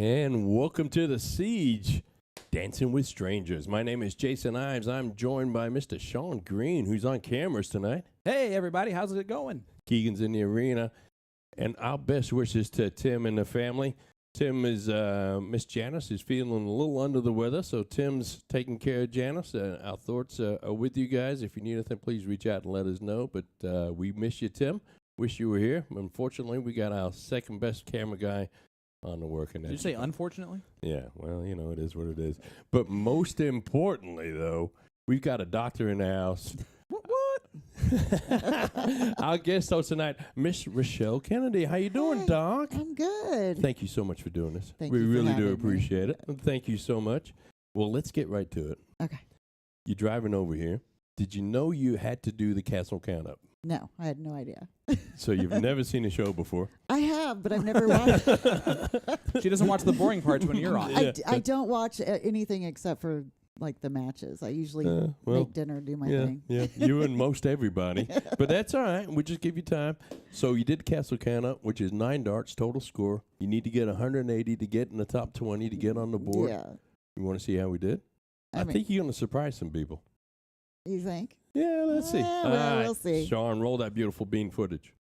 And welcome to the Siege, Dancing with Strangers. My name is Jason Ives. I'm joined by Mr. Sean Green, who's on cameras tonight. Hey, everybody, how's it going? Keegan's in the arena. And our best wishes to Tim and the family. Tim is, Miss Janice is feeling a little under the weather, so Tim's taking care of Janice. Our thoughts are with you guys. If you need anything, please reach out and let us know. But we miss you, Tim. Wish you were here. Unfortunately, we got our second best camera guy on the working. Did you say unfortunately? Yeah, well, you know, it is what it is. But most importantly, though, we've got a doctor in the house. What? Our guest host tonight, Miss Rachelle Kennedy. How you doing, Hi, Doc? I'm good. Thank you so much for doing this. Thank we you for really do having me. appreciate it. Thank you so much. Well, let's get right to it. Okay. You're driving over here. Did you know you had to do the castle count up? No, I had no idea. So you've never seen a show before? I have, but I've never watched. She doesn't watch the boring parts when you're on. Yeah. I don't watch anything except for like the matches. I usually well, make dinner, do my thing. Yeah, you and most everybody. But that's all right. We just give you time. So you did castle count up, which is 9 darts total score. You need to get 180 to get in the top 20 to get on the board. Yeah. You want to see how we did? I mean, think you're going to surprise some people. you think? Yeah, let's see. Well, All right, we'll see. Sean, roll that beautiful bean footage.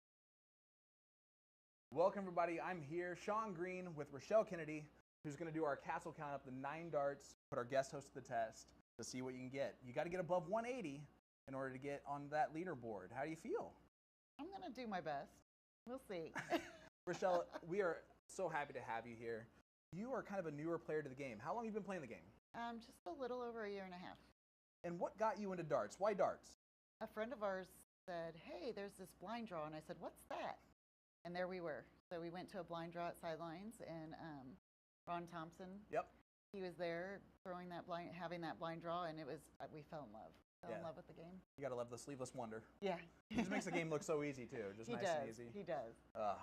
Welcome, everybody. I'm here, Sean Green, with Rachelle Kennedy, who's going to do our castle count up, the 9 darts, put our guest host to the test to see what you can get. You got to get above 180 in order to get on that leaderboard. How do you feel? I'm gonna do my best. We'll see. Rachelle, we are so happy to have you here. You are kind of a newer player to the game. How long have you been playing the game? Just a little over a year and a half. And what got you into darts? Why darts? A friend of ours said, "Hey, there's this blind draw," and I said, "What's that?" And there we were. So we went to a blind draw at Sidelines, and Ron Thompson. Yep. He was there throwing that blind, having that blind draw, and it was we fell in love. Fell in love with the game. You got to love the sleeveless wonder. Yeah. He just makes the game look so easy, too. Just He nice does. and easy. He does.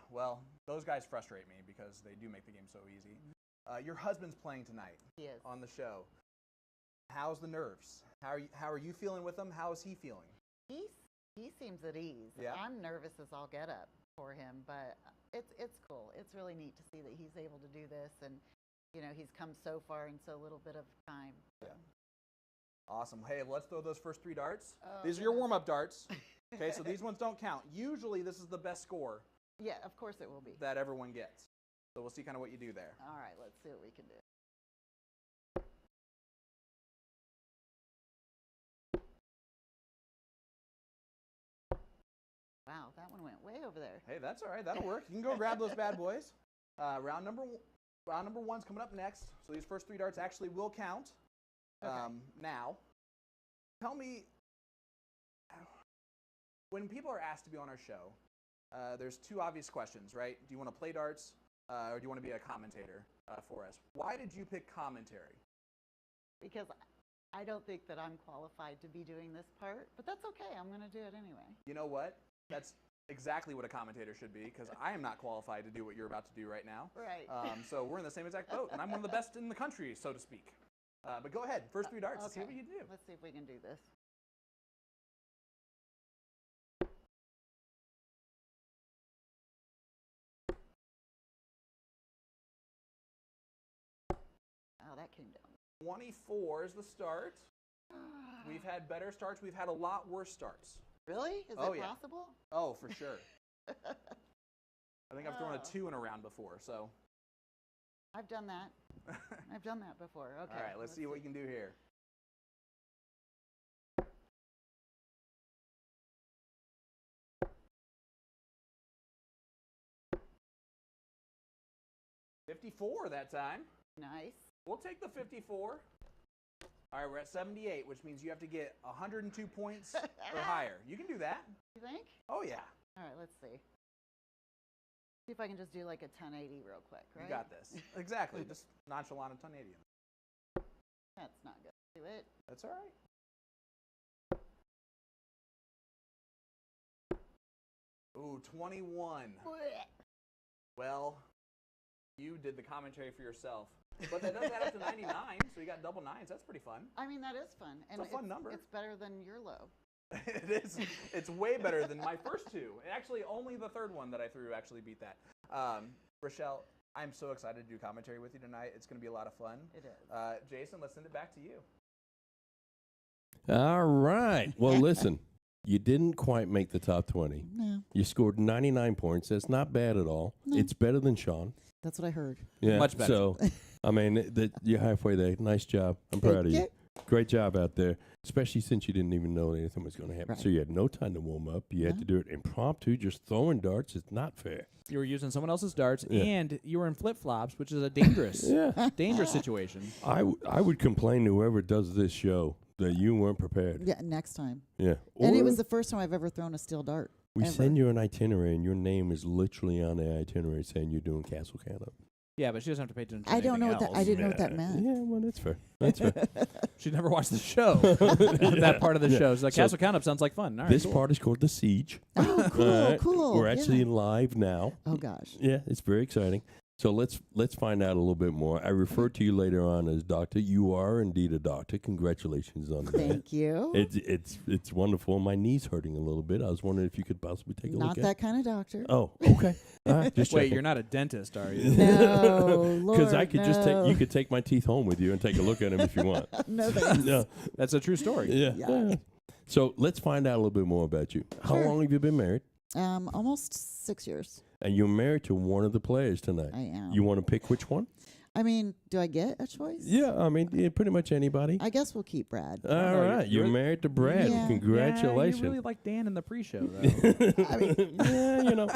Well, those guys frustrate me because they do make the game so easy. Your husband's playing tonight. He is. On the show. How's the nerves? How are you feeling with him? How is he feeling? He seems at ease. Yeah. I'm nervous as all get up for him, but it's cool. It's really neat to see that he's able to do this, and he's come so far in so little bit of time. So. Yeah. Awesome. Hey, let's throw those first 3 darts. Oh, These are your goodness. warm-up darts. Okay, so these ones don't count. Usually this is the best score Yeah, of course it will be. that everyone gets. So we'll see kind of what you do there. All right, let's see what we can do. Wow, that one went way over there. Hey, that's all right. That'll work. You can go grab those bad boys. Round number one's coming up next. So these first 3 darts actually will count. Okay. Now, tell me, when people are asked to be on our show, there's 2 obvious questions, right? Do you want to play darts, or do you want to be a commentator for us? Why did you pick commentary? Because I don't think that I'm qualified to be doing this part, but that's okay. I'm going to do it anyway. You know what? That's exactly what a commentator should be, because I am not qualified to do what you're about to do right now. Right. So we're in the same exact boat, and I'm one of the best in the country, so to speak. But go ahead, first 3 darts, let's see what you do. Let's see if we can do this. Oh, that came down. 24 is the start. We've had better starts. We've had a lot worse starts. Really? Is Oh, it yeah. possible? Oh, for sure. I think I've thrown a 2 in a round before, so. I've done that. I've done that before. Okay. All right, let's see what you can do here. $54 that time. Nice. We'll take the 54. All right, we're at 78, which means you have to get 102 points or higher. You can do that. You think? Oh, yeah. All right, let's see. See if I can just do like a 1080 real quick, right? You got this. Exactly. Just nonchalant and 1080. That's not good. Do it. That's all right. Ooh, 21. Well, you did the commentary for yourself. But that does add up to 99, so you got double 9s. That's pretty fun. I mean, that is fun. And It's a fun number. It's better than your low. It is. It's way better than my first 2. Actually, only the 3rd one that I threw actually beat that. Rachelle, I'm so excited to do commentary with you tonight. It's going to be a lot of fun. It is. Jason, let's send it back to you. All right. Well, listen, you didn't quite make the top 20. No, You scored 99 points. That's not bad at all. No. It's better than Sean. that's what I heard. Yeah. Much better. So, I mean, you're halfway there. Nice job. I'm proud of you. Great job out there, especially since you didn't even know anything was going to happen. Right. So you had no time to warm up. You had No. to do it impromptu. Just throwing darts is not fair. You were using someone else's darts, Yeah. and you were in flip-flops, which is a dangerous, Yeah. dangerous situation. I would complain to whoever does this show that you weren't prepared. Yeah, next time. Yeah. And it Or was the first time I've ever thrown a steel dart. we ever. send you an itinerary, and your name is literally on the itinerary saying you're doing Castle Canop. Yeah, but she doesn't have to pay attention to I don't know what anything that. I else. didn't know what that meant. Yeah, well, that's fair. That's fair. She never watched the show. That part of the Yeah. show. So So Castle Count-Up sounds like fun. All right, This cool. part is called The Siege. Oh, cool, All right. cool. We're actually yeah. live now. Oh gosh. Yeah, it's very exciting. So let's find out a little bit more. I refer to you later on as doctor. You are indeed a doctor. Congratulations on that. Thank you. It's wonderful. My knee's hurting a little bit. I was wondering if you could possibly take a Not look at. that kind of doctor. Oh, okay. All right, just Wait, checking. you're not a dentist, are you? No, Lord, Because I could just take no. you could take my teeth home with you and take a look at them if you want. No thanks. Yeah, That's a true story. yeah. Yeah. So let's find out a little bit more about you. How Sure. long have you been married? Almost 6 years. And you're married to one of the players tonight. I am. You want to pick which one? I mean, do I get a choice? Yeah, I mean, yeah, pretty much anybody. I guess we'll keep Brad. All no, right, you're you're- married to Brad. Yeah. Congratulations. Yeah, you really like Dan in the pre-show, though. I mean, yeah, you know.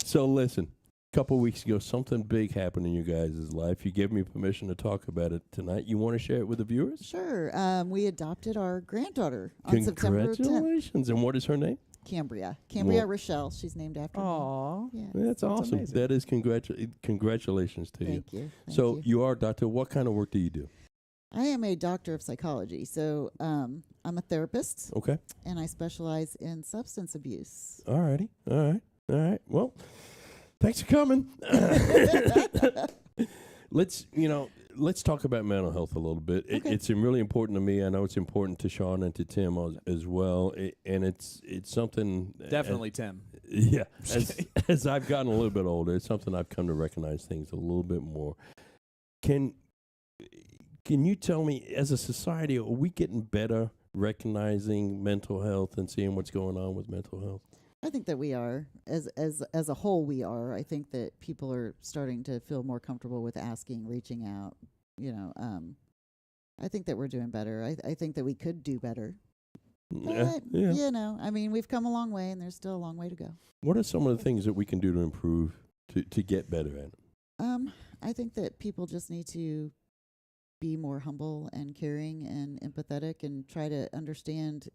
So listen, a couple weeks ago, something big happened in you guys' life. You gave me permission to talk about it tonight. You want to share it with the viewers? Sure. We adopted our granddaughter on September 10th. Congratulations. And what is her name? Cambria. Well- Rachelle. She's named after me. Aw. Yeah. That's awesome. amazing. That is congratulations to you. Thank you. Thank So you. you are a doctor. What kind of work do you do? I am a doctor of psychology. So I'm a therapist, Okay. and I specialize in substance abuse. All righty. All right. Well, thanks for coming. Let's talk about mental health a little bit. Okay. It's really important to me. I know it's important to Sean and to Tim as well. And it's something Definitely Tim. yeah. As I've gotten a little bit older, it's something I've come to recognize things a little bit more. Can you tell me, as a society, are we getting better recognizing mental health and seeing what's going on with mental health? I think that we are, as a whole, we are. I think that people are starting to feel more comfortable with asking, reaching out. I think that we're doing better. I think that we could do better. But, I mean, we've come a long way, and there's still a long way to go. What are some of the things that we can do to improve, to get better at it? I think that people just need to be more humble and caring and empathetic and try to understand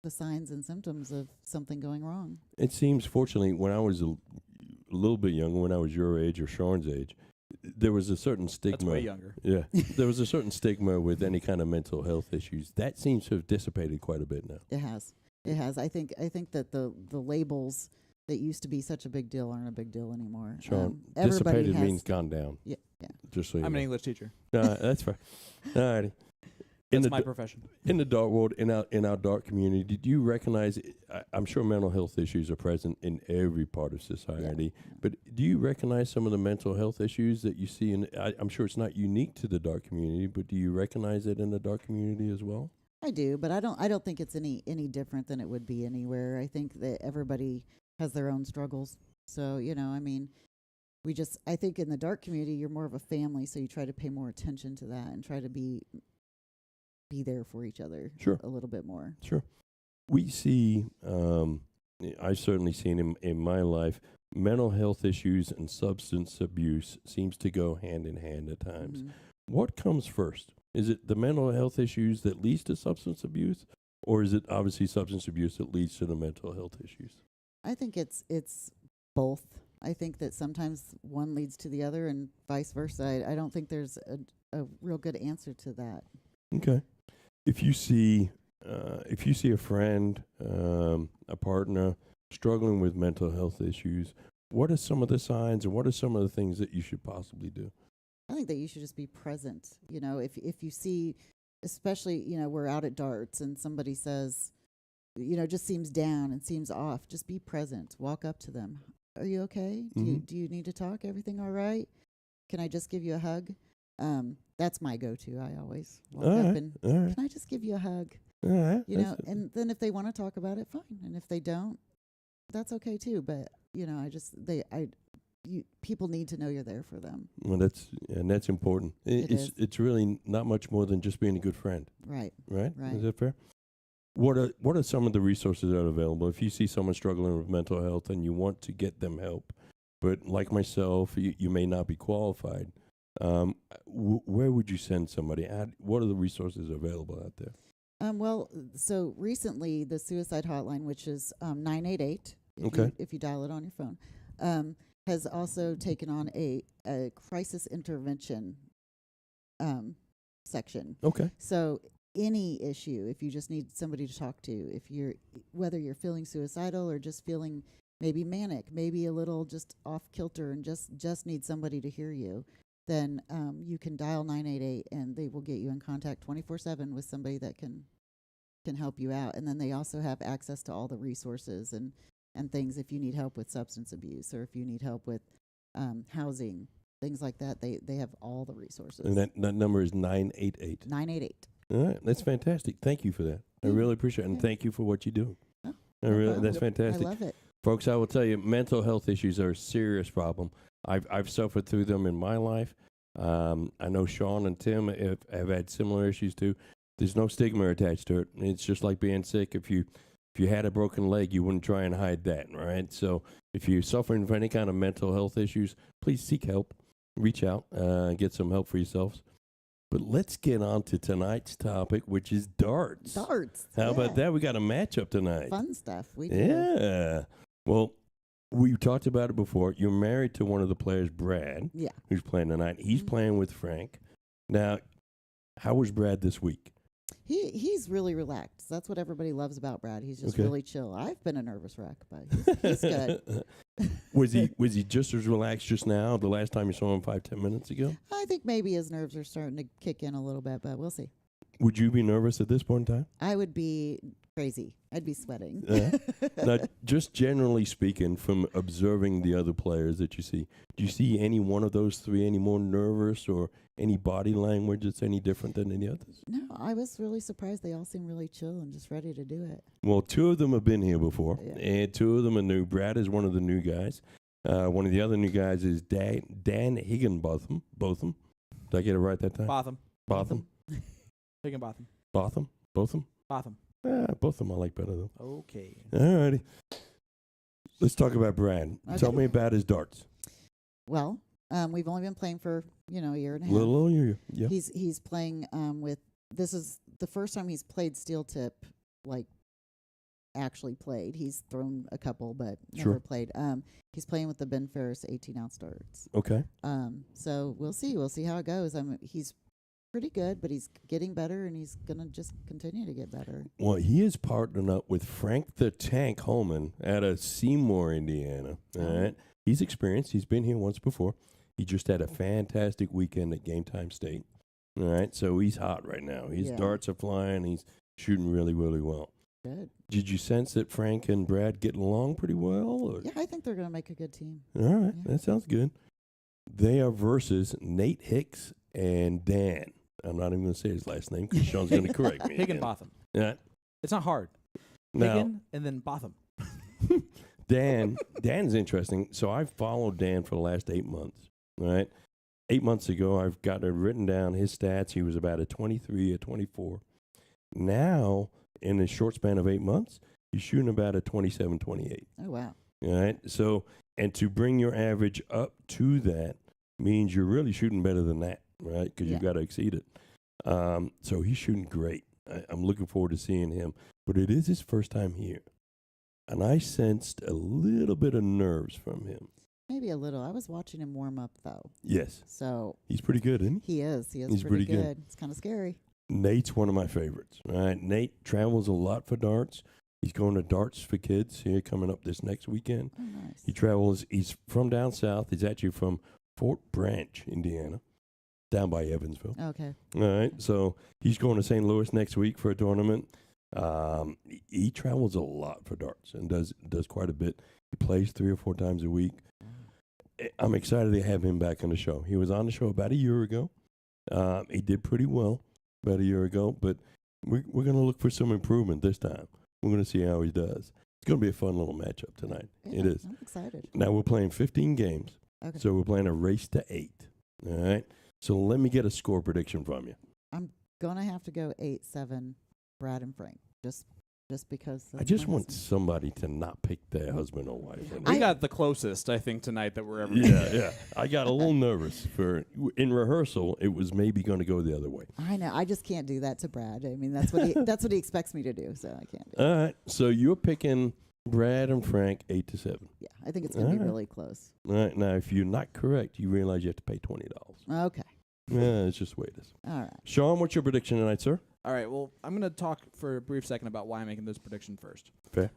the signs and symptoms of something going wrong. It seems, fortunately, when I was a little bit younger, when I was your age or Sean's age, there was a certain stigma. That's way younger. Yeah, there was a certain stigma with any kind of mental health issues. That seems to have dissipated quite a bit now. It has. I think that the labels that used to be such a big deal aren't a big deal anymore. Sean, Everybody dissipated has, means gone down. Yeah. Just so you I'm know. an English teacher. That's fair. All righty. That's my profession. In the dark world, in our dark community, did you recognize? I'm sure mental health issues are present in every part of society, but do you recognize some of the mental health issues that you see? I'm sure it's not unique to the dark community, but do you recognize it in the dark community as well? I do, but I don't think it's any different than it would be anywhere. I think that everybody has their own struggles. So, I mean, I think in the dark community, you're more of a family, so you try to pay more attention to that and try to be there for each other a little bit more. Sure. We see, I've certainly seen in my life, mental health issues and substance abuse seems to go hand in hand at times. Mhm. What comes first? Is it the mental health issues that leads to substance abuse, or is it obviously substance abuse that leads to the mental health issues? I think it's both. I think that sometimes one leads to the other and vice versa. I don't think there's a real good answer to that. Okay. If you see a friend, a partner struggling with mental health issues, what are some of the signs and what are some of the things that you should possibly do? I think that you should just be present. If you see, especially, we're out at darts and somebody says, just seems down and seems off, just be present. Walk up to them. Are you okay? Do you need to talk? Everything all right? can I just give you a hug? That's my go-to. I always walk All up right, and, all right, can I just give you a hug? all right. You know, and then if they want to talk about it, fine. And if they don't, that's okay too. But, you know, people need to know you're there for them. Well, that's important. It's really not much more than just being a good friend. Right. Right? Right. Is that fair? What are some of the resources that are available? If you see someone struggling with mental health and you want to get them help, but like myself, you may not be qualified, where would you send somebody? What are the resources available out there? Well, so recently the suicide hotline, which is 988, if you dial it on your phone, has also taken on a crisis intervention section. Okay. So any issue, if you just need somebody to talk to, whether you're feeling suicidal or just feeling maybe manic, maybe a little just off kilter and just need somebody to hear you, then you can dial 988 and they will get you in contact 24/7 with somebody that can help you out. And then they also have access to all the resources and things if you need help with substance abuse or if you need help with housing, things like that. They have all the resources. And that number is 988. 988. All right, that's fantastic. Thank you for that. I really appreciate it, and thank you for what you do. Oh, That's fantastic. I love it. Folks, I will tell you, mental health issues are a serious problem. I've suffered through them in my life. I know Sean and Tim have had similar issues too. There's no stigma attached to it. It's just like being sick. If you had a broken leg, you wouldn't try and hide that, right? So if you're suffering from any kind of mental health issues, please seek help. Reach out, get some help for yourselves. But let's get on to tonight's topic, which is darts. Darts. How about that? We got a matchup tonight. Fun stuff. We do. Yeah. Well, we talked about it before. You're married to one of the players, Brad. Yeah. Who's playing tonight. He's playing with Frank. Now, how was Brad this week? He's really relaxed. That's what everybody loves about Brad. He's just Okay. really chill. I've been a nervous wreck, but he's good. Was he just as relaxed just now, the last time you saw him 5-10 minutes ago? I think maybe his nerves are starting to kick in a little bit, but we'll see. Would you be nervous at this point in time? I would be crazy. I'd be sweating. Now, just generally speaking, from observing the other players that you see, do you see any one of those three any more nervous or any body language that's any different than any others? No, I was really surprised. They all seem really chill and just ready to do it. Well, two of them have been here before, Yeah. and two of them are new. Brad is one of the new guys. One of the other new guys is Dan Higginbotham. Botham. Did I get it right that time? Botham. Botham. Higginbotham. Botham. Botham. Botham. Botham I like better though. Okay. All righty. Let's talk about Brad. Okay. Tell me about his darts. Well, we've only been playing for a year and a half. Little yeah. He's playing with. This is the first time he's played steel tip, like actually played. He's thrown a couple, but never Sure. played. He's playing with the Ben Ferris 18-ounce darts. Okay. So we'll see. We'll see how it goes. He's pretty good, but he's getting better, and he's gonna just continue to get better. Well, he is partnering up with Frank the Tank Holman out of Seymour, Indiana. All right. He's experienced. He's been here once before. He just had a fantastic weekend at Game Time State. All right. So he's hot right now. His darts are flying. He's shooting really, really well. Good. Did you sense that Frank and Brad getting along pretty well? Or? Yeah, I think they're gonna make a good team. All right. Yeah. That sounds good. They are versus Nate Hicks and Dan. I'm not even going to say his last name because Sean's going to correct me. Higginbotham. Yeah. It's not hard. Now, Higgin and then Botham. Dan's interesting. So I've followed Dan for the last 8 months. All right. 8 months ago, I've got it written down his stats. He was about a 23, a 24. Now, in a short span of 8 months, he's shooting about a 27, 28. Oh wow. All right. So, and to bring your average up to that means you're really shooting better than that, right? Because you've got to exceed it. So he's shooting great. I'm looking forward to seeing him. But it is his first time here. And I sensed a little bit of nerves from him. Maybe a little. I was watching him warm up though. Yes. So He's pretty good, isn't he? he is. He's pretty pretty good. good. It's kind of scary. Nate's one of my favorites. Right? Nate travels a lot for darts. He's going to Darts for Kids here coming up this next weekend. Oh, nice. He travels. He's from down south. He's actually from Fort Branch, Indiana, down by Evansville. Okay. All right. So he's going to St. Louis next week for a tournament. He travels a lot for darts and does quite a bit. He plays 3 or 4 times a week. I'm excited to have him back on the show. He was on the show about a year ago. He did pretty well about a year ago, but we're going to look for some improvement this time. We're going to see how he does. It's going to be a fun little matchup tonight. Yeah, It is. I'm excited. Now, we're playing 15 games, Okay. so we're playing a race to 8. All right? So let me get a score prediction from you. I'm gonna have to go 8-7, Brad and Frank, just because. I that's just my want husband. somebody to not pick their husband or wife. We got the closest, I think, tonight that we're ever. Yeah. I got a little nervous in rehearsal. It was maybe going to go the other way. I know. I just can't do that to Brad. I mean, that's what he expects me to do. So I can't. Do All right. So you're picking Brad and Frank 8-7. Yeah, I think it's gonna be Alright. really close. All right. Now, if you're not correct, you realize you have to pay $20. Okay. Yeah, it's just the way it is. All right. Sean, what's your prediction tonight, sir? All right. Well, I'm going to talk for a brief second about why I'm making this prediction first. Fair.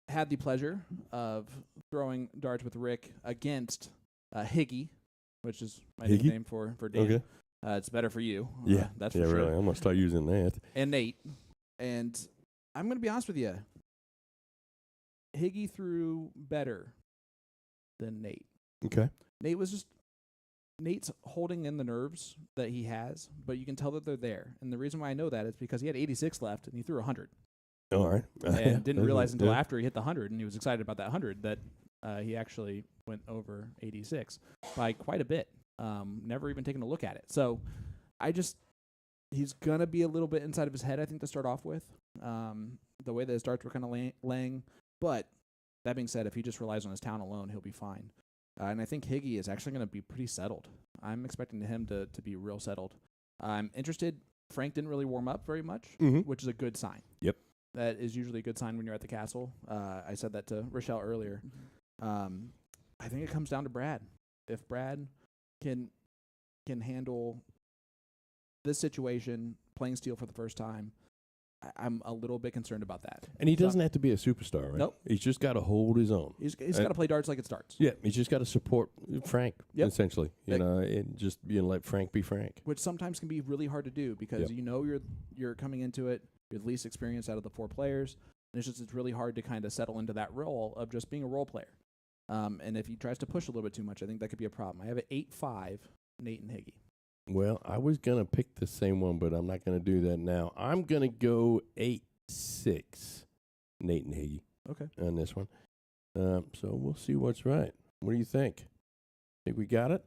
Had the pleasure of throwing darts with Rick against Higgy, which is my Higgy? nickname for Dan. Okay. It's better for you. Yeah. That's Yeah, for sure. really. I'm going to start using that. And Nate. And I'm going to be honest with you. Higgy threw better than Nate. Okay. Nate's holding in the nerves that he has, but you can tell that they're there. And the reason why I know that is because he had 86 left and he threw 100. All right. And didn't realize until after he hit the 100 and he was excited about that 100 that he actually went over 86 by quite a bit. Never even taken a look at it. So he's going to be a little bit inside of his head, I think, to start off with. The way that his darts were kind of laying. But that being said, if he just relies on his talent alone, he'll be fine. And I think Higgy is actually going to be pretty settled. I'm expecting him to be real settled. I'm interested. Frank didn't really warm up very much, which is a good sign. Yep. That is usually a good sign when you're at the castle. I said that to Rachelle earlier. I think it comes down to Brad. If Brad can handle this situation, playing steel for the first time, I'm a little bit concerned about that. And he doesn't have to be a superstar, right? Nope. He's just got to hold his own. He's got to play darts like it's darts. Yeah, he's just got to support Frank, essentially. Yep. And just let Frank be Frank. Which sometimes can be really hard to do because you're coming into it, you're the least experienced out of the 4 players, and it's really hard to kind of settle into that role of just being a role player. And if he tries to push a little bit too much, I think that could be a problem. I have an 8-5, Nate and Higgy. Well, I was going to pick the same one, but I'm not going to do that now. I'm going to go 8-6, Nate and Higgy. Okay. On this one. So we'll see what's right. What do you think? Think we got it?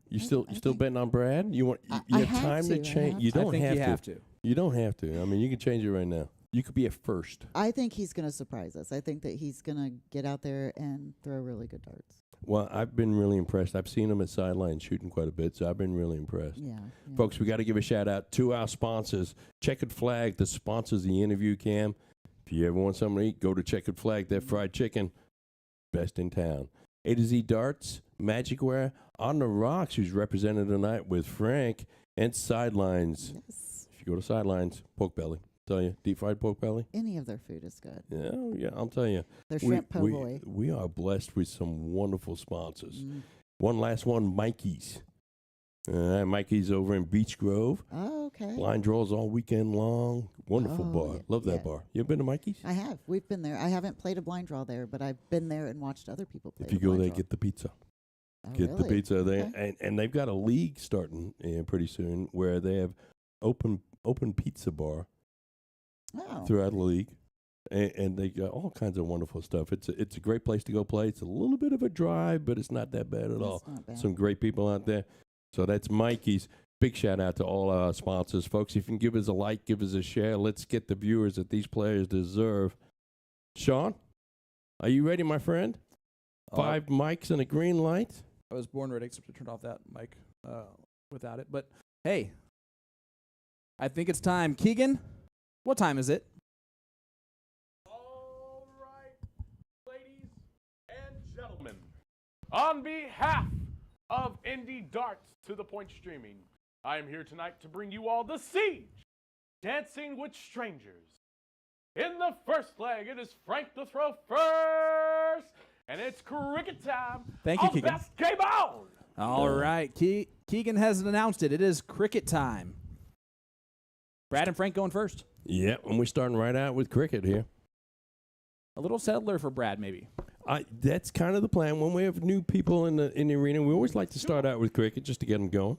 You still betting on Brad? You have time to change. You don't have to. You don't have to. I mean, you can change it right now. You could be at first. I think he's going to surprise us. I think that he's going to get out there and throw really good darts. Well, I've been really impressed. I've seen him at sideline shooting quite a bit, so I've been really impressed. Yeah. Folks, we got to give a shout-out to our sponsors. Checkered Flag, the sponsors the interview cam. If you ever want something to eat, go to Checkered Flag. Their fried chicken, best in town. A to Z Darts, Magicware, On the Rocks, who's represented tonight with Frank, and Sidelines. Yes. If you go to Sidelines, pork belly. Tell you, deep fried pork belly. Any of their food is good. Yeah, I'll tell you. Their shrimp po' boy. We are blessed with some wonderful sponsors. One last one, Mikey's. Mikey's over in Beach Grove. Oh, okay. Blind draws all weekend long. Wonderful bar. Yeah, Love that bar. You ever been to Mikey's? I have. We've been there. I haven't played a blind draw there, but I've been there and watched other people play. If you go there, get the pizza. Oh, Get the really? pizza there. Okay. And they've got a league starting pretty soon where they have open pizza bar throughout the league. And they got all kinds of wonderful stuff. It's a great place to go play. It's a little bit of a drive, but it's not that bad at all. Not bad. Some great people out there. So that's Mikey's. Big shout out to all our sponsors. Folks, if you can give us a like, give us a share. Let's get the viewers that these players deserve. Sean, are you ready, my friend? 5 mics and a green light. I was born ready, except I turned off that mic without it. But, hey, I think it's time. Keegan, what time is it? All right, ladies and gentlemen, on behalf of Indie Darts to the Point Streaming, I am here tonight to bring you all the Siege, Dancing with Strangers. In the first leg, it is Frank to throw first, and it's cricket time. Thank you, on Keegan. Best Game On. All right, Keegan hasn't announced it. It is cricket time. Brad and Frank going first. Yeah, and we're starting right out with cricket here. A little settler for Brad, maybe. That's kind of the plan. When we have new people in the arena, we always like to start out with cricket just to get them going.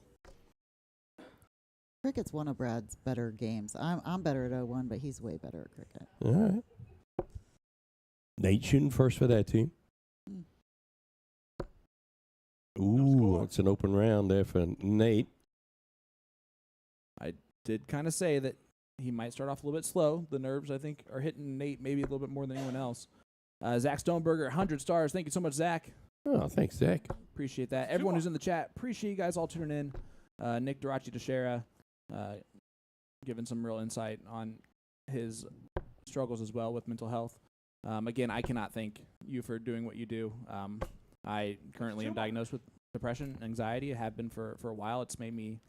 Cricket's one of Brad's better games. I'm better at 0-1, but he's way better at cricket. All right. Nate shooting first for that team. Ooh, that's an open round there for Nate. I did kind of say that he might start off a little bit slow. The nerves, I think, are hitting Nate maybe a little bit more than anyone else. Zach Stoneberger, 100 stars. Thank you so much, Zach. Oh, thanks, Zach. Appreciate that. Everyone who's in the chat, appreciate you guys all tuning in. Nick Durachi Teixeira giving some real insight on his struggles as well with mental health. Again, I cannot thank you for doing what you do. I currently am diagnosed with depression, anxiety. I have been for a while. It's made me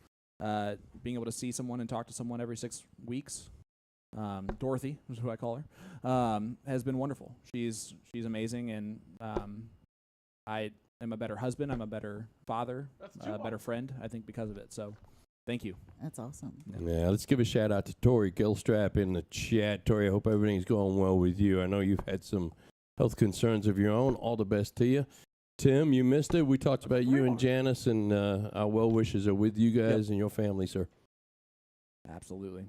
being able to see someone and talk to someone every 6 weeks. Dorothy is who I call her. Has been wonderful. She's amazing, and I am a better husband. I'm a better father, a better friend. I think because of it. So, thank you. That's awesome. Yeah, let's give a shout out to Tori Gilstrap in the chat. Tori, I hope everything's going well with you. I know you've had some health concerns of your own. All the best to you. Tim, you missed it. We talked about you and Janice, and our well wishes are with you guys and your family, sir. Absolutely.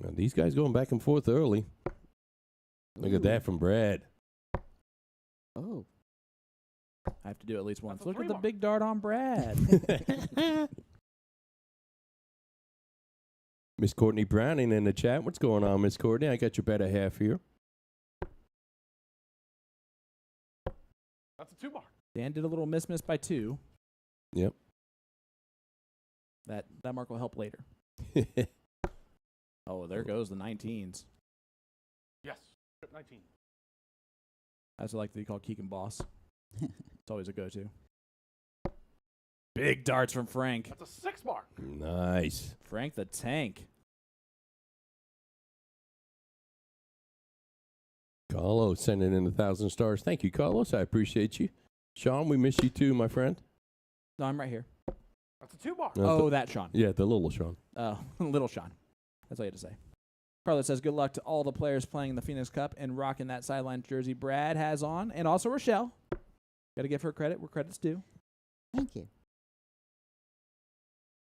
Now, these guys going back and forth early. Look at that from Brad. Oh. I have to do it at least once. Look at the big dart on Brad. Miss Courtney Browning in the chat. What's going on, Miss Courtney? I got your better half here. That's a 2 bar. Dan did a little miss by 2. Yep. That mark will help later. Oh, there goes the 19s. Yes, 19. That's what I like to be called Keegan Boss. It's always a go-to. Big darts from Frank. That's a 6 bar. Nice. Frank the Tank. Carlos sending in 1,000 stars. Thank you, Carlos. I appreciate you. Sean, we miss you too, my friend. No, I'm right here. That's a 2 bar. That Sean. Yeah, the little Sean. Oh, little Sean. That's all you had to say. Carlos says, good luck to all the players playing in the Phoenix Cup and rocking that sideline jersey Brad has on. And also Rachelle. Got to give her credit where credit's due. Thank you.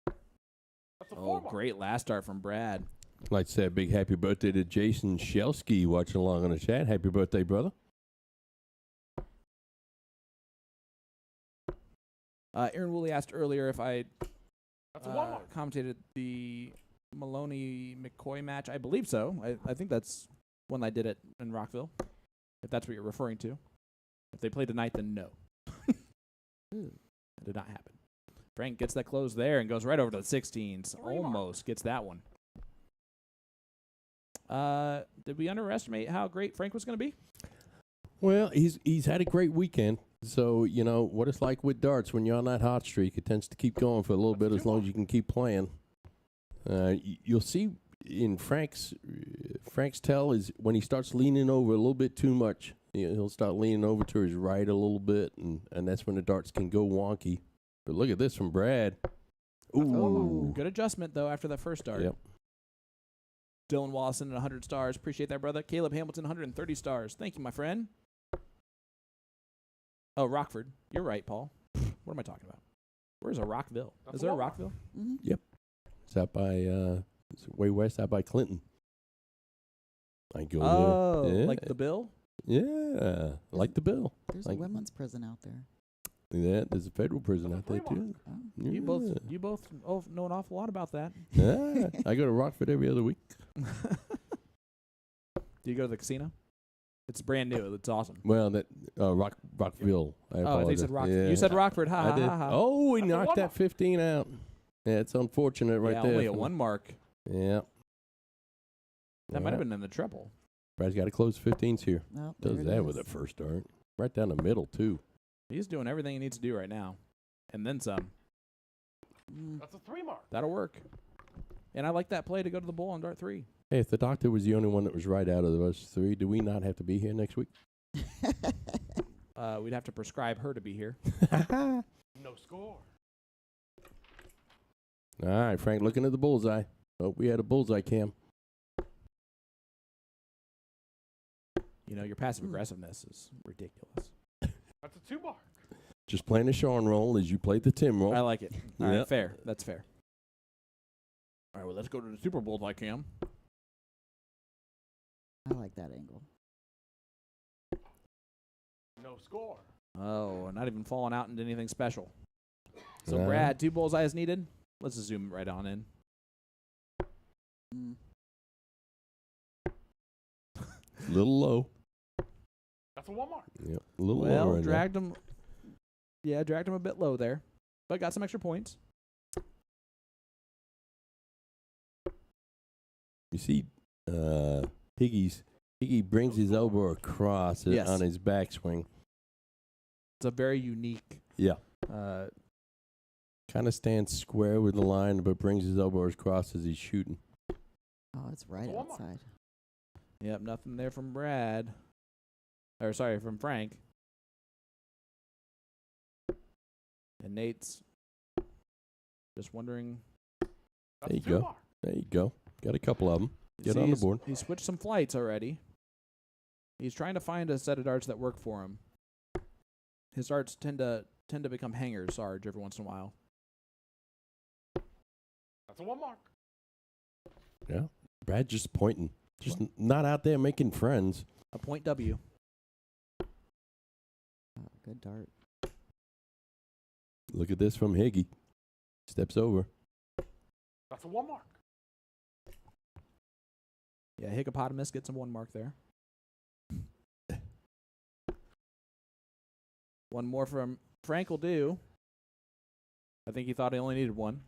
That's a 4 bar. Great last start from Brad. I'd like to say a big happy birthday to Jason Shelsky watching along on the chat. Happy birthday, brother. Aaron Woolley asked earlier if I That's a 1 bar. commentated the Maloney-McCoy match. I believe so. I think that's when I did it in Rockville, if that's what you're referring to. If they play tonight, then no. That did not happen. Frank gets that close there and goes right over to the 16s. Almost gets that one. Did we underestimate how great Frank was going to be? Well, he's had a great weekend. So, you know, what it's like with darts, when you're on that hot streak, it tends to keep going for a little bit as long as you can keep playing. You'll see in Frank's tell is when he starts leaning over a little bit too much, he'll start leaning over to his right a little bit, and that's when the darts can go wonky. But look at this from Brad. Ooh. Good adjustment, though, after that first start. Yep. Dylan Wallison at 100 stars. Appreciate that, brother. Caleb Hamilton, 130 stars. Thank you, my friend. Oh, Rockford. You're right, Paul. What am I talking about? Where's a Rockville? Is there a Rockville? Mm-hmm. Yep. It's out by, it's way west, out by Clinton. I go there. Yeah. Like the Bill? Yeah, like the Bill. There's like a women's prison out there. Yeah, there's a federal prison out there, too. Oh. Yeah. You both know an awful lot about that. Yeah, I go to Rockford every other week. Do you go to the casino? It's brand new. It's awesome. Well, that Rockville. I Oh, they said Rockford. Yeah. You said Rockford. Ha, I ha, did. ha, ha. Oh, we That's a knocked one that mark. 15 out. Yeah, it's unfortunate right yeah, there. only a 1 mark. Yeah. That might have been in the triple. Brad's got to close 15s here. Oh, Does there it that with is. a first start. Right down the middle, too. He's doing everything he needs to do right now. And then some. That's a 3 mark. That'll work. And I like that play to go to the bull on dart 3. Hey, if the doctor was the only one that was right out of us three, do we not have to be here next week? We'd have to prescribe her to be here. No score. All right, Frank, looking at the bullseye. Oh, we had a bullseye cam. your passive aggressiveness is ridiculous. That's a 2 mark. Just playing the Sean roll as you played the Tim roll. I like it. All right, Yep. fair. That's fair. All right, well, let's go to the Super Bowl if I can. I like that angle. No score. Oh, not even falling out into anything special. So, Yeah. Brad, 2 bullseyes needed. Let's just zoom right on in. Mm. A little low. That's a 1 mark. Yep. A little low Well, right now. dragged him. Yeah, dragged him a bit low there, but got some extra points. You see, Higgy brings his elbow across Yes. on his backswing. It's a very unique. Yeah. Uh, Kind of stands square with the line, but brings his elbow across as he's shooting. Oh, it's right One more. outside. Yep, nothing there from Brad. Or sorry, from Frank. And Nate's just wondering. That's There you a 2 go. mark. There you go. Got a couple of them. Get See, on the he's- board. He switched some flights already. He's trying to find a set of darts that work for him. His darts tend to become hangers, Sarge, every once in a while. That's a 1 mark. Yeah. Brad just pointing. Just not out there making friends. A point W. Oh, good dart. Look at this from Higgy. Steps over. That's a 1 mark. Yeah, Higginbotham gets him 1 mark there. One more from Frank will do. I think he thought he only needed 1.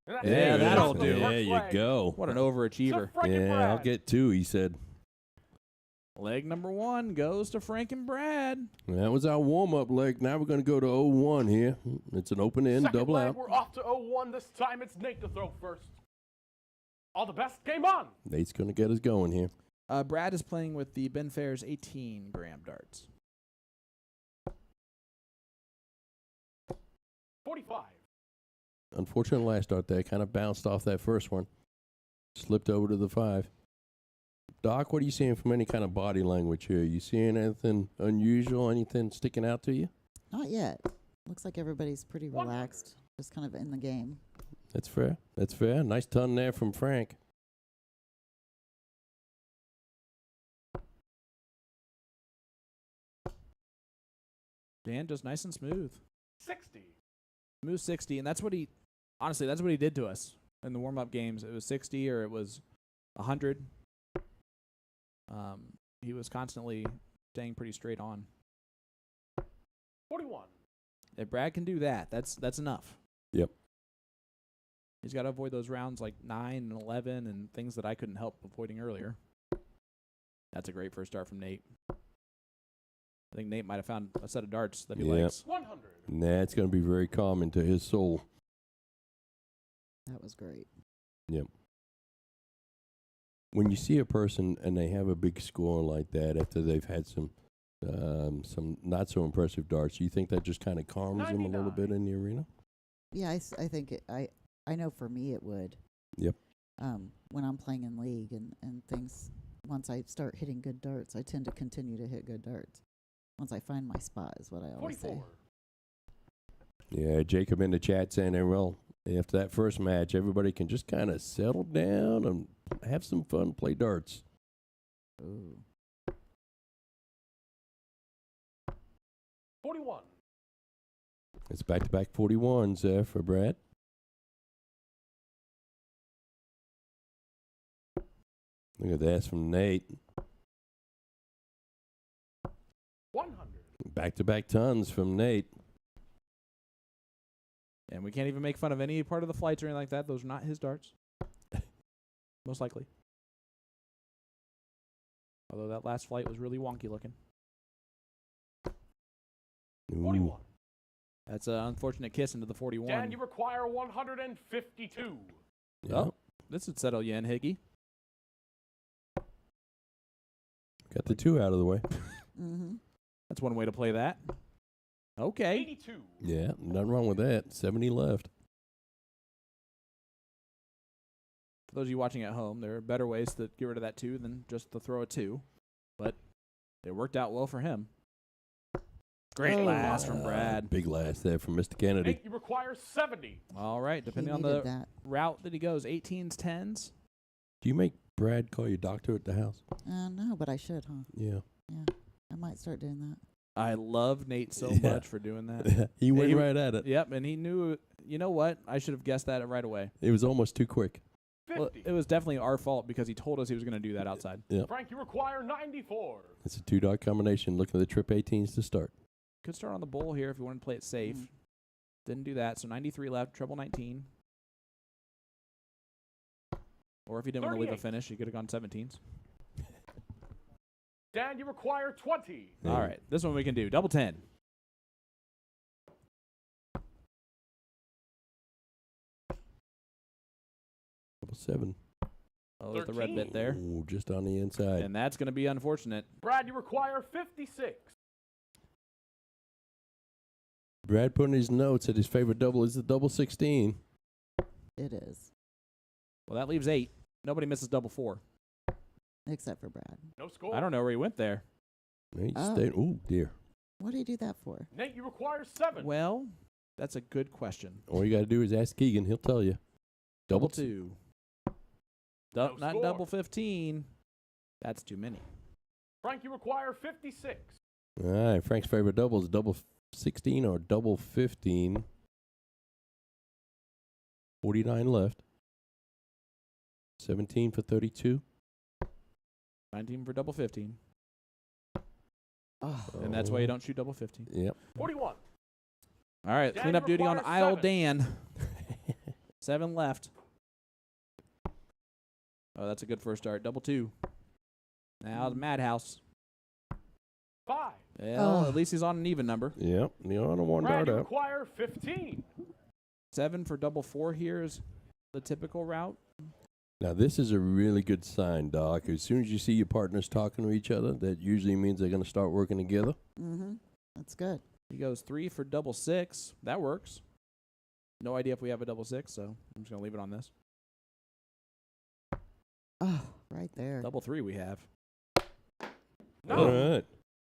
And that's Yeah, it. that'll That's the do. first There you flag. go. What an So overachiever. Frank and Yeah, I'll Brad. get 2, he said. Leg number 1 goes to Frank and Brad. That was our warm-up leg. Now we're going to go to 0-1 here. It's an open end, Second double leg, out. we're off to 0-1. This time it's Nate to throw first. All the best. Game on. Nate's going to get us going here. Brad is playing with the Ben Fair's 18-gram darts. 45. Unfortunate last start there. Kind of bounced off that first one. Slipped over to the 5. Doc, what are you seeing from any kind of body language here? You seeing anything unusual, anything sticking out to you? Not yet. Looks like everybody's pretty 100. relaxed, just kind of in the game. That's fair. That's fair. Nice ton there from Frank. Dan just nice and smooth. 60. Smooth 60, and that's what he did to us in the warm-up games. It was 60 or it was 100. He was constantly staying pretty straight on. 41. If Brad can do that, that's enough. Yep. He's got to avoid those rounds like 9 and 11 and things that I couldn't help avoiding earlier. That's a great first start from Nate. I think Nate might have found a set of darts that he Yep. likes. 100. That's going to be very calming to his soul. That was great. Yep. When you see a person and they have a big score like that after they've had some not so impressive darts, you think that just kind of calms them a little 99. bit in the arena? Yeah, I think I know for me it would. Yep. When I'm playing in league and things, once I start hitting good darts, I tend to continue to hit good darts. Once I find my spot is what I always say. 44. Yeah, Jacob in the chat saying, well, after that first match, everybody can just kind of settle down and have some fun, play darts. Ooh. 41. It's back-to-back 41s there for Brad. Look at that from Nate. 100. Back-to-back tons from Nate. And we can't even make fun of any part of the flights or anything like that. Those are not his darts. Most likely. Although that last flight was really wonky looking. Ooh. 41. That's an unfortunate kiss into the 41. Dan, you require 152. Yeah. Oh, this would settle you in, Higgy. Got the 2 out of the way. Mm-hmm. That's one way to play that. Okay. 82. Yeah, nothing wrong with that. 70 left. For those of you watching at home, there are better ways to get rid of that 2 than just to throw a 2. But it worked out well for him. Great last from Brad. Big last there from Mr. Kennedy. Nate, you require 70. All right, depending on needed the that. route that he goes, 18s, 10s. Do you make Brad call your doctor at the house? No, but I should, huh? Yeah. Yeah, I might start doing that. I love Nate so Yeah. much for doing that. He went he- right at it. Yep, and he knew, you know what? I should have guessed that right away. It was almost too quick. 50. Well, it was definitely our fault because he told us he was going to do that outside. Frank, you require 94. It's a 2-dart combination. Looking at the trip 18s to start. Could start on the bull here if you wanted to play it safe. Didn't do that, so 93 left, treble 19. Or if you didn't want to leave a 38. finish, you could have gone 17s. Dan, you require 20. Yeah. All right, this one we can do. Double 10. Double 7. Oh, there's the red bit 13. there. Ooh, just on the inside. And that's going to be unfortunate. Brad, you require 56. Brad put in his notes that his favorite double is the double 16. It is, Well, that leaves 8. Nobody misses double 4. except for Brad. No score. I don't know where he went there. He Oh. stayed. Ooh, dear. What did he do that for? Nate, you require 7. Well, that's a good question. All you got to do is ask Keegan. He'll tell you. Double 2. No Not score. double 15. That's too many. Frank, you require 56. All right. Frank's favorite double is double 16 or double 15. 49 left. 17 for 32. 19 for double 15. Oh, And that's why you don't shoot double 15. Yep. 41. All right, Dan, cleanup you duty on require aisle 7. Dan. 7 left. Oh, that's a good first start. Double 2. Now the madhouse. 5. Well, Oh. at least he's on an even number. Yep. You're on a one Brad, dart you out. require 15. 7 for double 4 here is the typical route. Now, this is a really good sign, Doc. As soon as you see your partners talking to each other, that usually means they're going to start working together. Mm-hmm. That's good. He goes 3 for double 6. That works. No idea if we have a double 6, so I'm just going to leave it on this. Oh, right there. Double 3 we have. No. All right.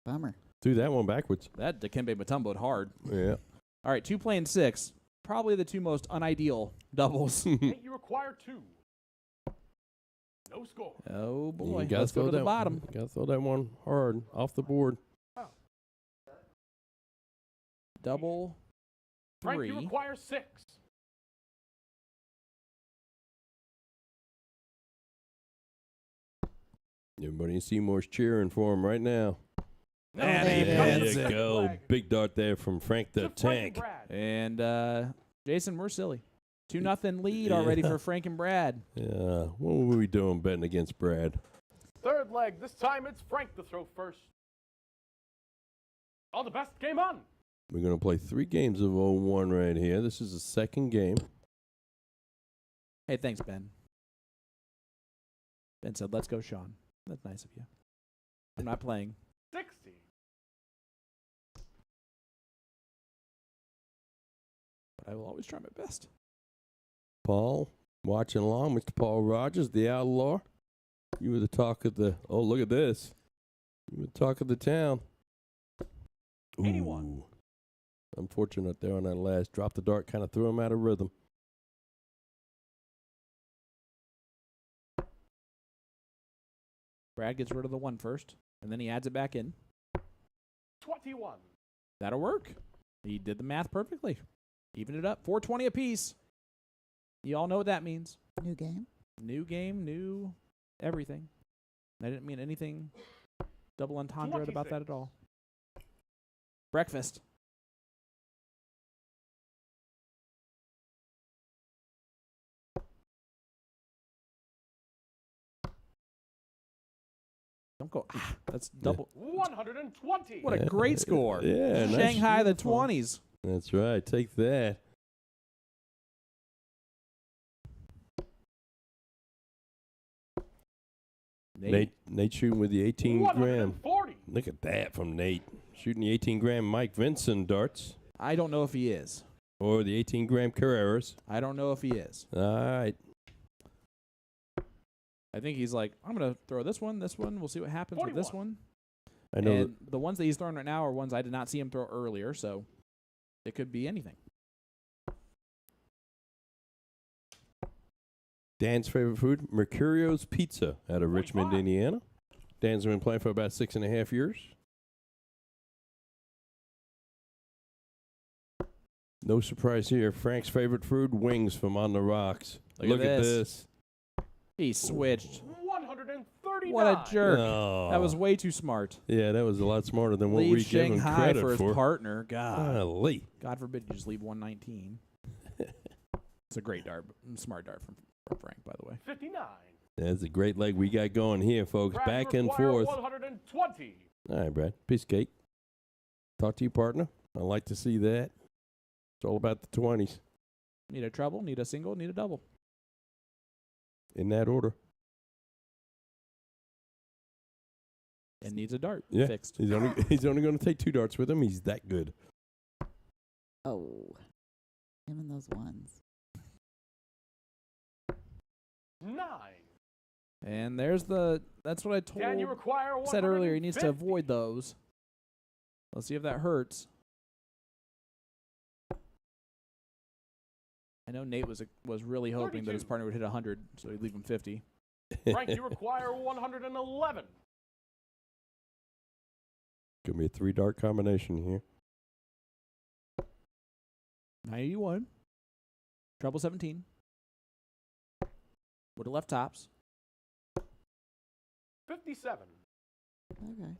Bummer. Threw that one backwards. That Dikembe Mutombo'd hard. Yeah. All right, 2 playing 6. Probably the 2 most unideal doubles. Nate, you require 2. No score. Oh, boy. You gotta Let's go throw to the that- bottom. Got to throw that one hard off the board. Double Frank, you 3. require 6. Everybody in Seymour's cheering for him right now. No, And Nate, he There hits you it. go. Big dart there from Frank the To Frank and Tank. Brad. And Jason, we're silly. 2-0 lead already Yeah. for Frank and Brad. Yeah. What were we doing betting against Brad? Third leg. This time it's Frank to throw first. All the best. Game on. We're going to play 3 games of 0-1 right here. This is the second game. Hey, thanks, Ben. Ben said, let's go, Sean. That's nice of you. I'm not playing. 60. But I will always try my best. Paul, watching along. Mr. Paul Rogers, the outlaw. You were the talk of the... Oh, look at this. You were the talk of the town. 81. Ooh. Unfortunate there on that last. Drop the dart, kind of threw him out of rhythm. Brad gets rid of the 1 first, and then he adds it back in. 21. That'll work. He did the math perfectly. Evened it up. 420 apiece. You all know what that means. New game. New game, new everything. I didn't mean anything double entendre about that at all. Breakfast. Don't go. That's double. 120. What a great score. Yeah, nice. Shanghai the Beautiful. 20s. That's right. Take that. Nate shooting with the 18 gram. 140. Look at that from Nate. Shooting the 18 gram Mike Vincent darts. I don't know if he is. Or the 18 gram Carreras. I don't know if he is. All right. I think he's like, I'm going to throw this one. We'll see what happens with this 41. one. I know And the ones that he's throwing right now are ones I did not see him throw earlier, so it could be anything. Dan's favorite food, Mercurio's Pizza out of Richmond, 45. Indiana. Dan's been playing for about 6.5 years. No surprise here. Frank's favorite food, wings from On the Rocks. Look at at this. this. He switched. 139. What a jerk. Oh. That was way too smart. Yeah, that was a lot smarter than what we Leaves gave him Shanghai credit for his for. partner. God. Golly. God forbid you just leave 119. It's a great dart. Smart dart from Frank, by the way. 59. That's a great leg we got going here, folks. Brad, Back you and require forth. 120. All right, Brad. Piece of cake. Talk to your partner. I like to see that. It's all about the 20s. Need a treble, need a single, need a double. In that order. And needs a dart. Yeah. Fixed. He's only going to take 2 darts with him. He's that good. Oh, him and those ones. 9. And there's that's what I told Dan, you require 150. said earlier, he needs to avoid those. Let's see if that hurts. I know Nate was really hoping that his 32. partner would hit 100, so he'd leave him 50. Frank, you require 111. Could be a 3-dart combination here. 91. Treble 17. Would have left tops. 57. Okay.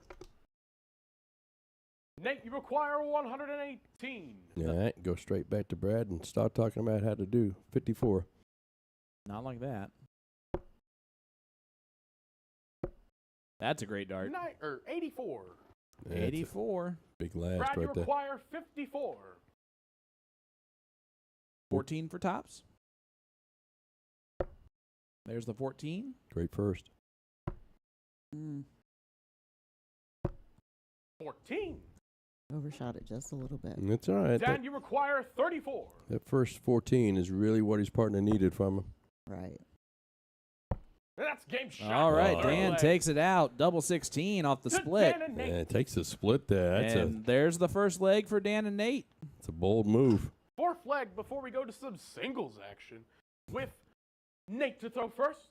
Nate, you require 118. All right, go straight back to Brad and start talking about how to do 54. Not like that. That's a great dart. 84. That's a 84. big last Brad, you right there. require 54. 14 for tops. There's the 14. Great first. Mm, 14. overshot it just a little bit. And it's all right. Dan, you require 34. That first 14 is really what his partner needed from him. Right. And that's game shot. All right, Oh. Dan takes it out. Double 16 off the To split. Dan and Yeah, Nate. it takes a split there. And there's the first leg for Dan and Nate. It's a bold move. 4th leg before we go to some singles action with Nate to throw first.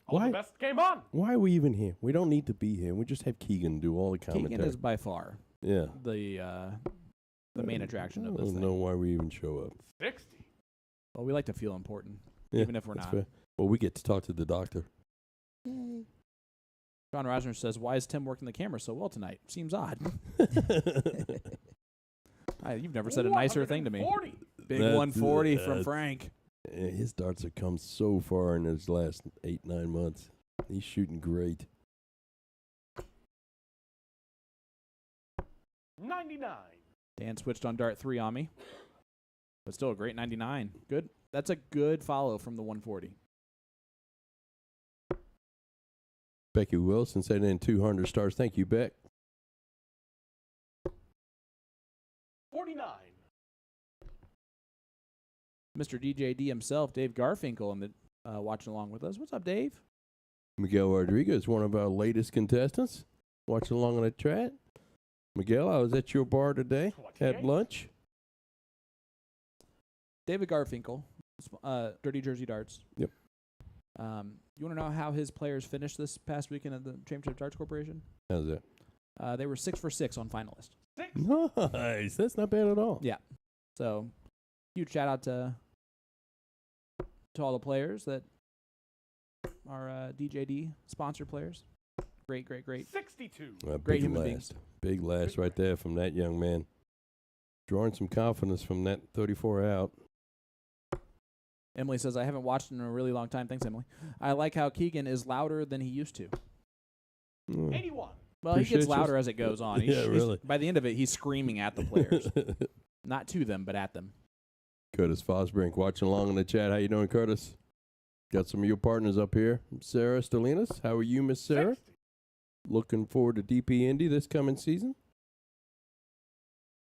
All Why? the best game on. Why are we even here? We don't need to be here. We just have Keegan do all the Keegan commentary. is by far Yeah. the main attraction I of this don't thing. know why we even show up. 60. Well, we like to feel important, Yeah, even if we're that's not. fair. Well, we get to talk to the doctor. Yay. John Rosner says, "Why is Tim working the camera so well tonight? Seems odd." You've never said a nicer thing to me. 140. Big That's- 140 from that's- Frank. Yeah, his darts have come so far in his last 8-9 months. He's shooting great. 99. Dan switched on dart 3 on me, but still a great 99. Good. That's a good follow from the 140. Becky Wilson sent in 200 stars. Thank you, Beck. 49. Mr. DJD himself, Dave Garfinkel, and watching along with us. What's up, Dave? Miguel Rodriguez, one of our latest contestants, watching along on the chat. Miguel, I was at your bar today, 28. had lunch. David Garfinkel, Dirty Jersey Darts. Yep. You want to know how his players finished this past weekend at the Championship Darts Corporation? How's that? They were 6 for 6 on finalist. 6. Nice. That's not bad at all. Yeah. So, huge shout out to all the players that are DJD sponsor players. Great. 62. A Great big human last. beings. Big last right there from that young man. Drawing some confidence from that 34 out. Emily says, I haven't watched in a really long time. Thanks, Emily. I like how Keegan is louder than he used to. 81. Well, he Appreciate gets you. louder as it goes on. Yeah, really. By the end of it, he's screaming at the players. Not to them, but at them. Curtis Fosbrink watching along in the chat. How you doing, Curtis? Got some of your partners up here. Sarah Stolinas. How are you, Miss Sarah? 60. Looking forward to DP Indy this coming season?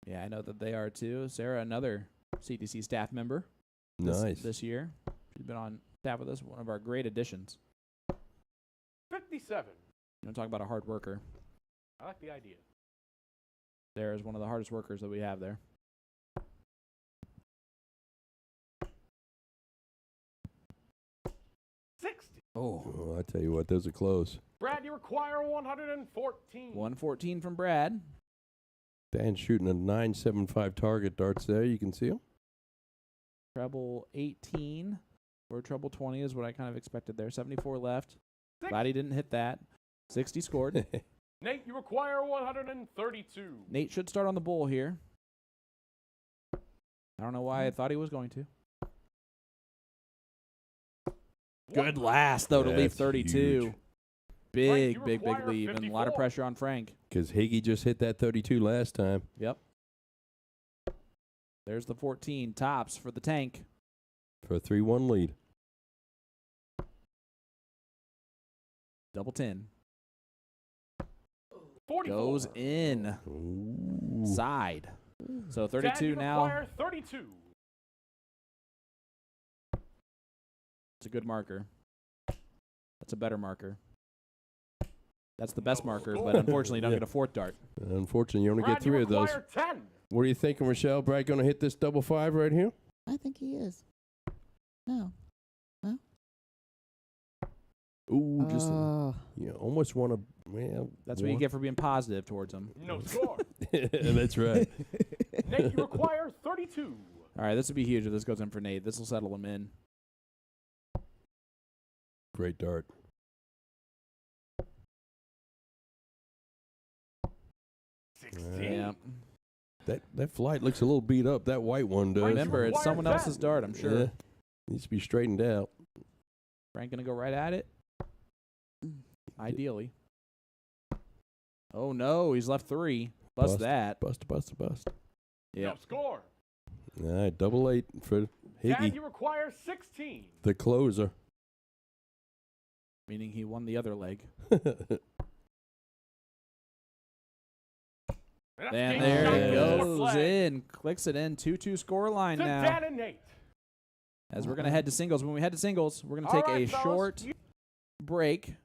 Yeah, I know that they are too. Sarah, another CTC staff member Nice. this year. She's been on staff with us, one of our great additions. 57. You want to talk about a hard worker? I like the idea. There is one of the hardest workers that we have there. Oh, I tell you what, those are close. Brad, you require 114. 114 from Brad. Dan's shooting a 9.75 target darts there. You can see him. Treble 18 or treble 20 is what I kind of expected there. 74 left. Glad he didn't hit that. 60 scored. Nate, you require 132. Nate should start on the bull here. I don't know why I thought he was going to. Good last, though, to leave That's 32. huge. Big, Frank, big, big require leave, and a lot of 54. pressure on Frank. Because Higgy just hit that 32 last time. Yep. There's the 14 tops for the tank. For a 3-1 lead. Double 10. 44. Goes in. Ooh. Side. So Dan, 32 you now. require 32. It's a good marker. That's a better marker. That's the best marker, but unfortunately you don't Yeah. get a fourth dart. Unfortunately, you only Brad, get 3 you of those. require 10. What are you thinking, Rachelle? Brad going to hit this double 5 right here? I think he is. No. Ooh, just Oh. you almost want to. Well, That's what you get for being positive towards him. No score. That's right. Nate, you require 32. All right, this would be huge if this goes in for Nate. This will settle him in. Great dart. 16. Yeah. That flight looks a little beat up. That white one does. Remember, it's require someone 10. else's dart, I'm sure. Yeah. Needs to be straightened out. Frank going to go right at it? Ideally. Oh, no. He's left 3. Bust that. Bust. Yeah. No score. All right, double 8 for Dan, Higgy, you require 16. the closer. Meaning he won the other leg. And And that's there game it shot, Yes. fourth goes leg. in. Clicks it in. 2-2 score line To now. Dan and Nate. As we're going to head to singles. When we head to singles, we're going to All take right, a fellas, short you- break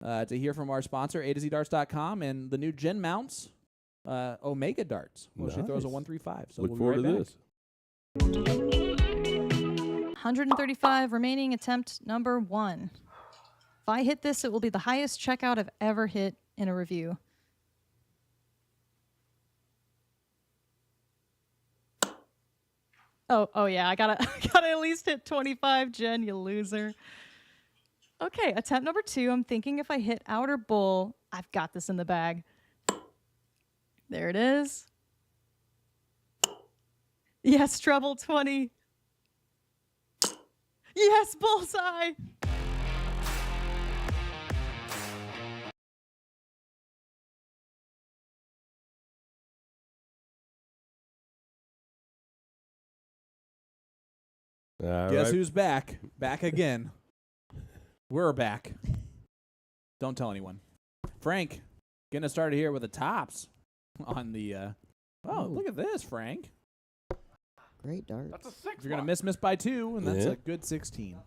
to hear from our sponsor, AtoZDarts.com, and the new Gen Mounts, Omega Darts. Well, she throws a Nice. 135. So Look we'll forward be right to back. this. 135 remaining, attempt number 1. If I hit this, it will be the highest checkout I've ever hit in a review. Oh yeah, I gotta at least hit 25, Jen, you loser. Okay, attempt number 2. I'm thinking if I hit outer bull, I've got this in the bag. There it is. Yes, treble 20. Yes, bullseye. All Guess right. who's back? Back again. We're back. Don't tell anyone. Frank, getting us started here with the tops on the. Oh, Ooh. look at this, Frank. Great dart. That's a 6. If you're going to miss by 2, and that's Yeah. a good 16. Thank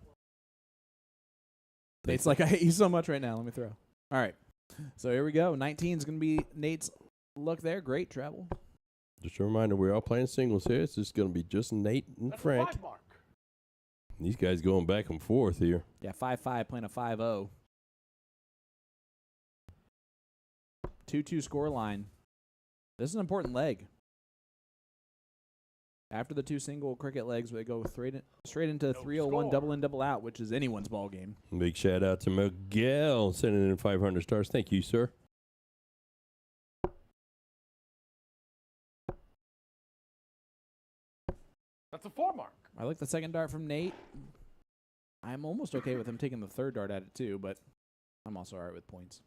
Nate's like, I hate you so much right now. Let me throw. All right. So here we go. 19 is going to be Nate's look there. Great treble. Just a reminder, we're all playing singles here. It's just going to be just Nate and That's Frank. a 5 mark. These guys going back and forth here. Yeah, 5-5 playing a 5-0. 2-2 score line. This is an important leg. After the 2 single cricket legs, they go straight into No 301 score. double in, double out, which is anyone's ball game. Big shout out to Miguel sending in 500 stars. Thank you, sir. That's a 4 mark. I like the second dart from Nate. I'm almost okay with him taking the third dart at it too, but I'm also all right with points.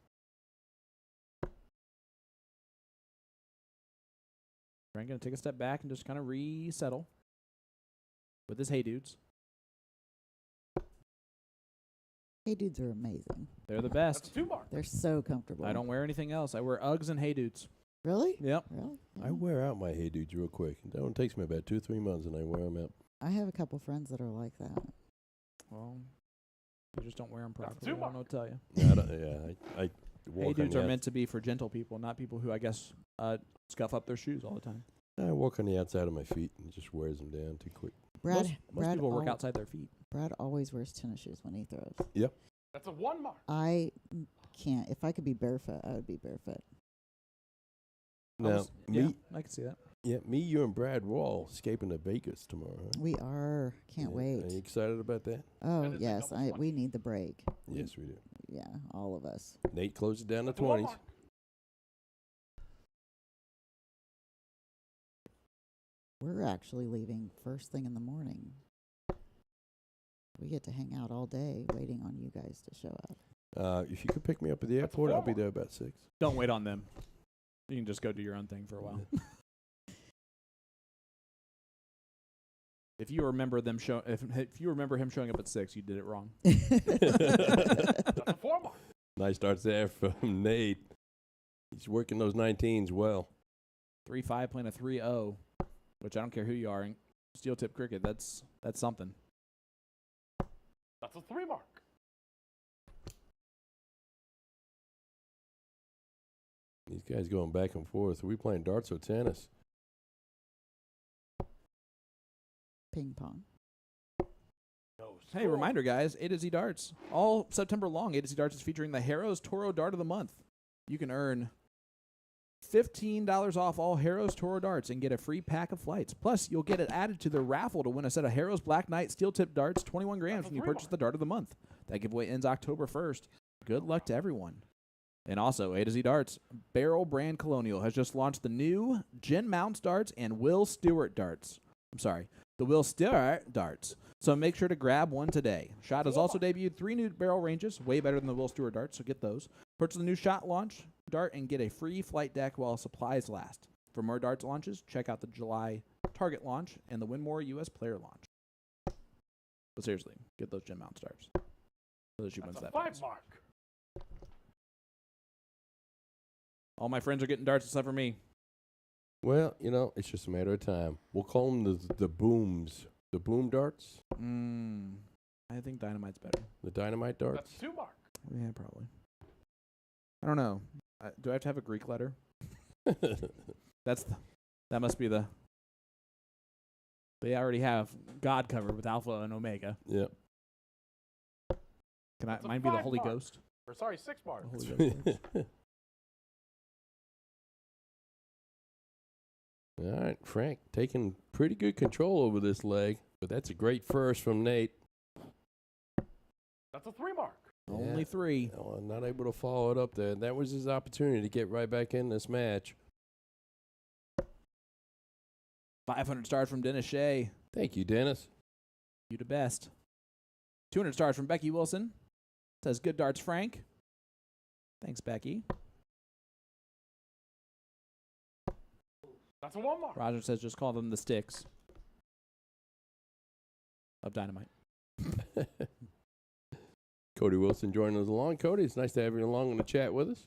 Frank going to take a step back and just kind of resettle with his Hey Dudes. Hey dudes are amazing. They're the That's best. a 2 mark. They're so comfortable. I don't wear anything else. I wear Uggs and Hey Dudes. Really? Yep. Really? I wear out my Hey Dudes real quick. That one takes me about 2 or 3 months, and I wear them out. I have a couple friends that are like that. Well, You just don't wear them That's a properly. I don't know what to tell you. Yeah, I walk Hey on dudes the are meant to be for gentle people, not people who I guess scuff up their shoes all the time. I walk on the outside of my feet and it just wears them down too quick. Brad, Most people work outside their feet. Brad always wears tennis shoes when he throws. That's a 1 mark. I can't. If I could be barefoot, I would be barefoot. Now, I can see that. me, you, and Brad, we're all escaping to Vegas tomorrow. Right? We are. Can't wait. Are you excited about that? Oh That is a yes, double 20. we need the break. Yes, we do. Yeah, all of us. Nate closes down the That's a 1 20s. mark. We're actually leaving first thing in the morning. We get to hang out all day waiting on you guys to show up. If you could pick me up at the airport, I'll be there about 6. Don't wait on them. You can just go do your own thing for a while. If you remember them if you remember him showing up at 6, you did it wrong. That's a 4 mark. Nice starts there from Nate. He's working those 19s well. 3-5 playing a 3-0, which I don't care who you are in steel tip cricket. That's something. That's a 3 mark. These guys going back and forth. Are we playing darts or tennis? Ping pong. No Hey, score. reminder, guys, A to Z Darts. All September long, A to Z Darts is featuring the Harrow's Toro Dart of the Month. You can earn $15 off all Harrow's Toro Darts and get a free pack of flights. Plus, you'll get it added to the raffle to win a set of Harrow's Black Knight Steel Tip Darts, 21 grams That's a when you 3 purchase mark. the Dart of the Month. That giveaway ends October 1st. Good luck to everyone. And also, A to Z Darts, Barrel Brand Colonial has just launched the new Jen Mounts darts and Will Stewart darts. I'm sorry, the Will Stewart darts. So make sure to grab one today. Shot has also debuted 3 new barrel ranges, way better than the Will Stewart darts, so get those. Purchase the new Shot launch dart and get a free flight deck while supplies last. For more darts launches, check out the July Target launch and the Winmore U.S. Player launch. But seriously, get those Jen Mounts darts. So that she wins That's a that 5 prize. mark. All my friends are getting darts except for me. Well, it's just a matter of time. We'll call them the booms. The boom darts? I think Dynamite's better. The dynamite darts? That's 2 mark. Yeah, probably. I don't know. Do I have to have a Greek letter? That must be the. They already have God covered with Alpha and Omega. Yep. Can That's a mine be the 5 Holy mark. Ghost? Or sorry, 6 mark. The Holy Ghost works. All right, Frank taking pretty good control over this leg, but that's a great first from Nate. That's a 3 mark. Only Yeah. 3. Oh, not able to follow it up there. That was his opportunity to get right back in this match. 500 stars from Dennis Shea. Thank you, Dennis. You the best. 200 stars from Becky Wilson. Says good darts, Frank. Thanks, Becky. That's a 1 mark. Roger says just call them the sticks of Dynamite. Cody Wilson joining us along. Cody, it's nice to have you along in the chat with us.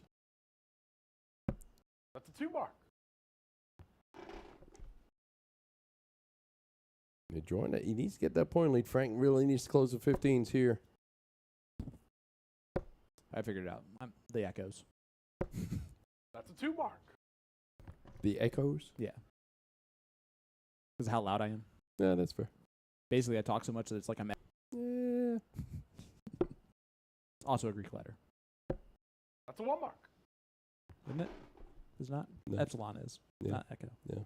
That's a 2 mark. You're drawing that. He needs to get that point lead. Frank really needs to close the 15s here. I figured it out. The echoes. That's a 2 mark. The echoes? Yeah. Because of how loud I am. Yeah, that's fair. Basically, I talk so much that it's like I'm. Yeah. It's also a Greek letter, That's a 1 mark. isn't it? It's not. No. Epsilon is. Yeah. Not echo. Yeah.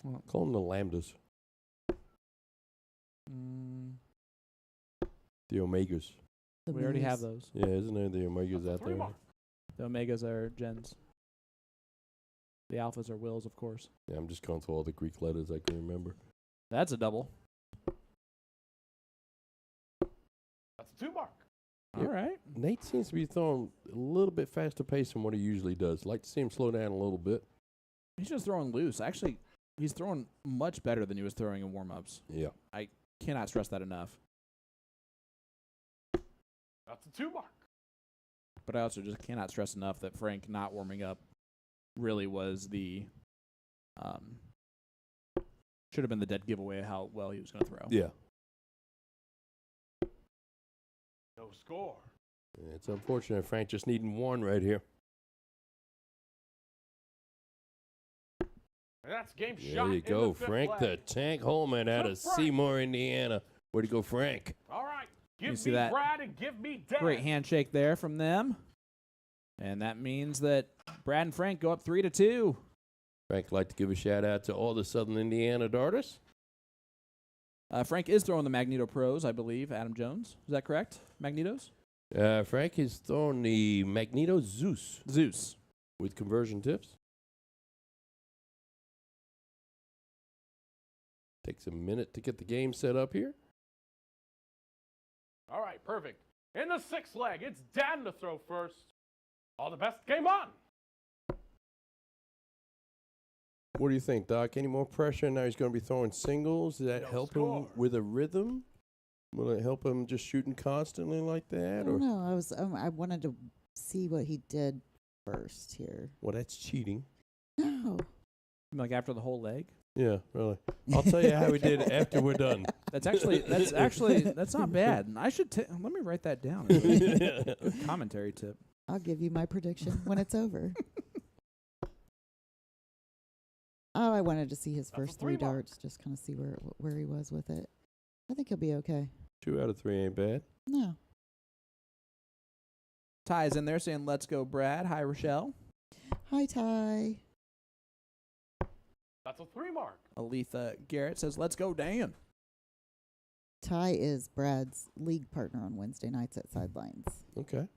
Well, Call them the lambdas. The omegas. we already have those. Yeah, isn't there the omegas That's a out 3 there? mark. The omegas are gens. The alphas are wills, of course. Yeah, I'm just going through all the Greek letters I can remember. That's a double. That's a 2 mark. Yeah. All right. Nate seems to be throwing a little bit faster pace than what he usually does. Like to see him slow down a little bit. He's just throwing loose. Actually, he's throwing much better than he was throwing in warm-ups. Yeah. Cannot stress that enough. That's a 2 mark. But I also just cannot stress enough that Frank not warming up really was the should have been the dead giveaway of how well he was going to throw. Yeah. No score. It's unfortunate. Frank just needing one right here. And that's game There shot. you in go. the fifth Frank the leg. Tank Holman out of Frank. Seymour, Indiana. Way to go, Frank. All right. You Give see me that? Brad and give me Dan. Great handshake there from them. And that means that Brad and Frank go up 3-2. Frank, like to give a shout out to all the Southern Indiana darters. Frank is throwing the Magneto Pros, I believe. Adam Jones. Is that correct? Magnetos? Frank is throwing the Magneto Zeus Zeus. with conversion tips. Takes a minute to get the game set up here. All right, perfect. In the sixth leg, it's Dan to throw first. All the best. Game on. What do you think, Doc? Any more pressure? Now he's going to be throwing singles. Does that No help score. him with a rhythm? Will it help him just shooting constantly like I that? don't Or know. I wanted to see what he did first here. well, that's cheating. No. Like after the whole leg? Yeah, really. I'll tell you how he did after we're done. That's not bad. I should let me write that down. Good commentary tip. I'll give you my prediction when it's over. Oh, I wanted to see his That's a first three 3 mark. darts, just kind of see where he was with it. I think he'll be okay. 2 out of 3 ain't bad. No. Ty's in there saying, "Let's go, Brad." Hi, Rachelle. Hi, Ty. That's a 3 mark. Aletha Garrett says, "Let's go, Dan." Ty is Brad's league partner on Wednesday nights at Sidelines. Okay.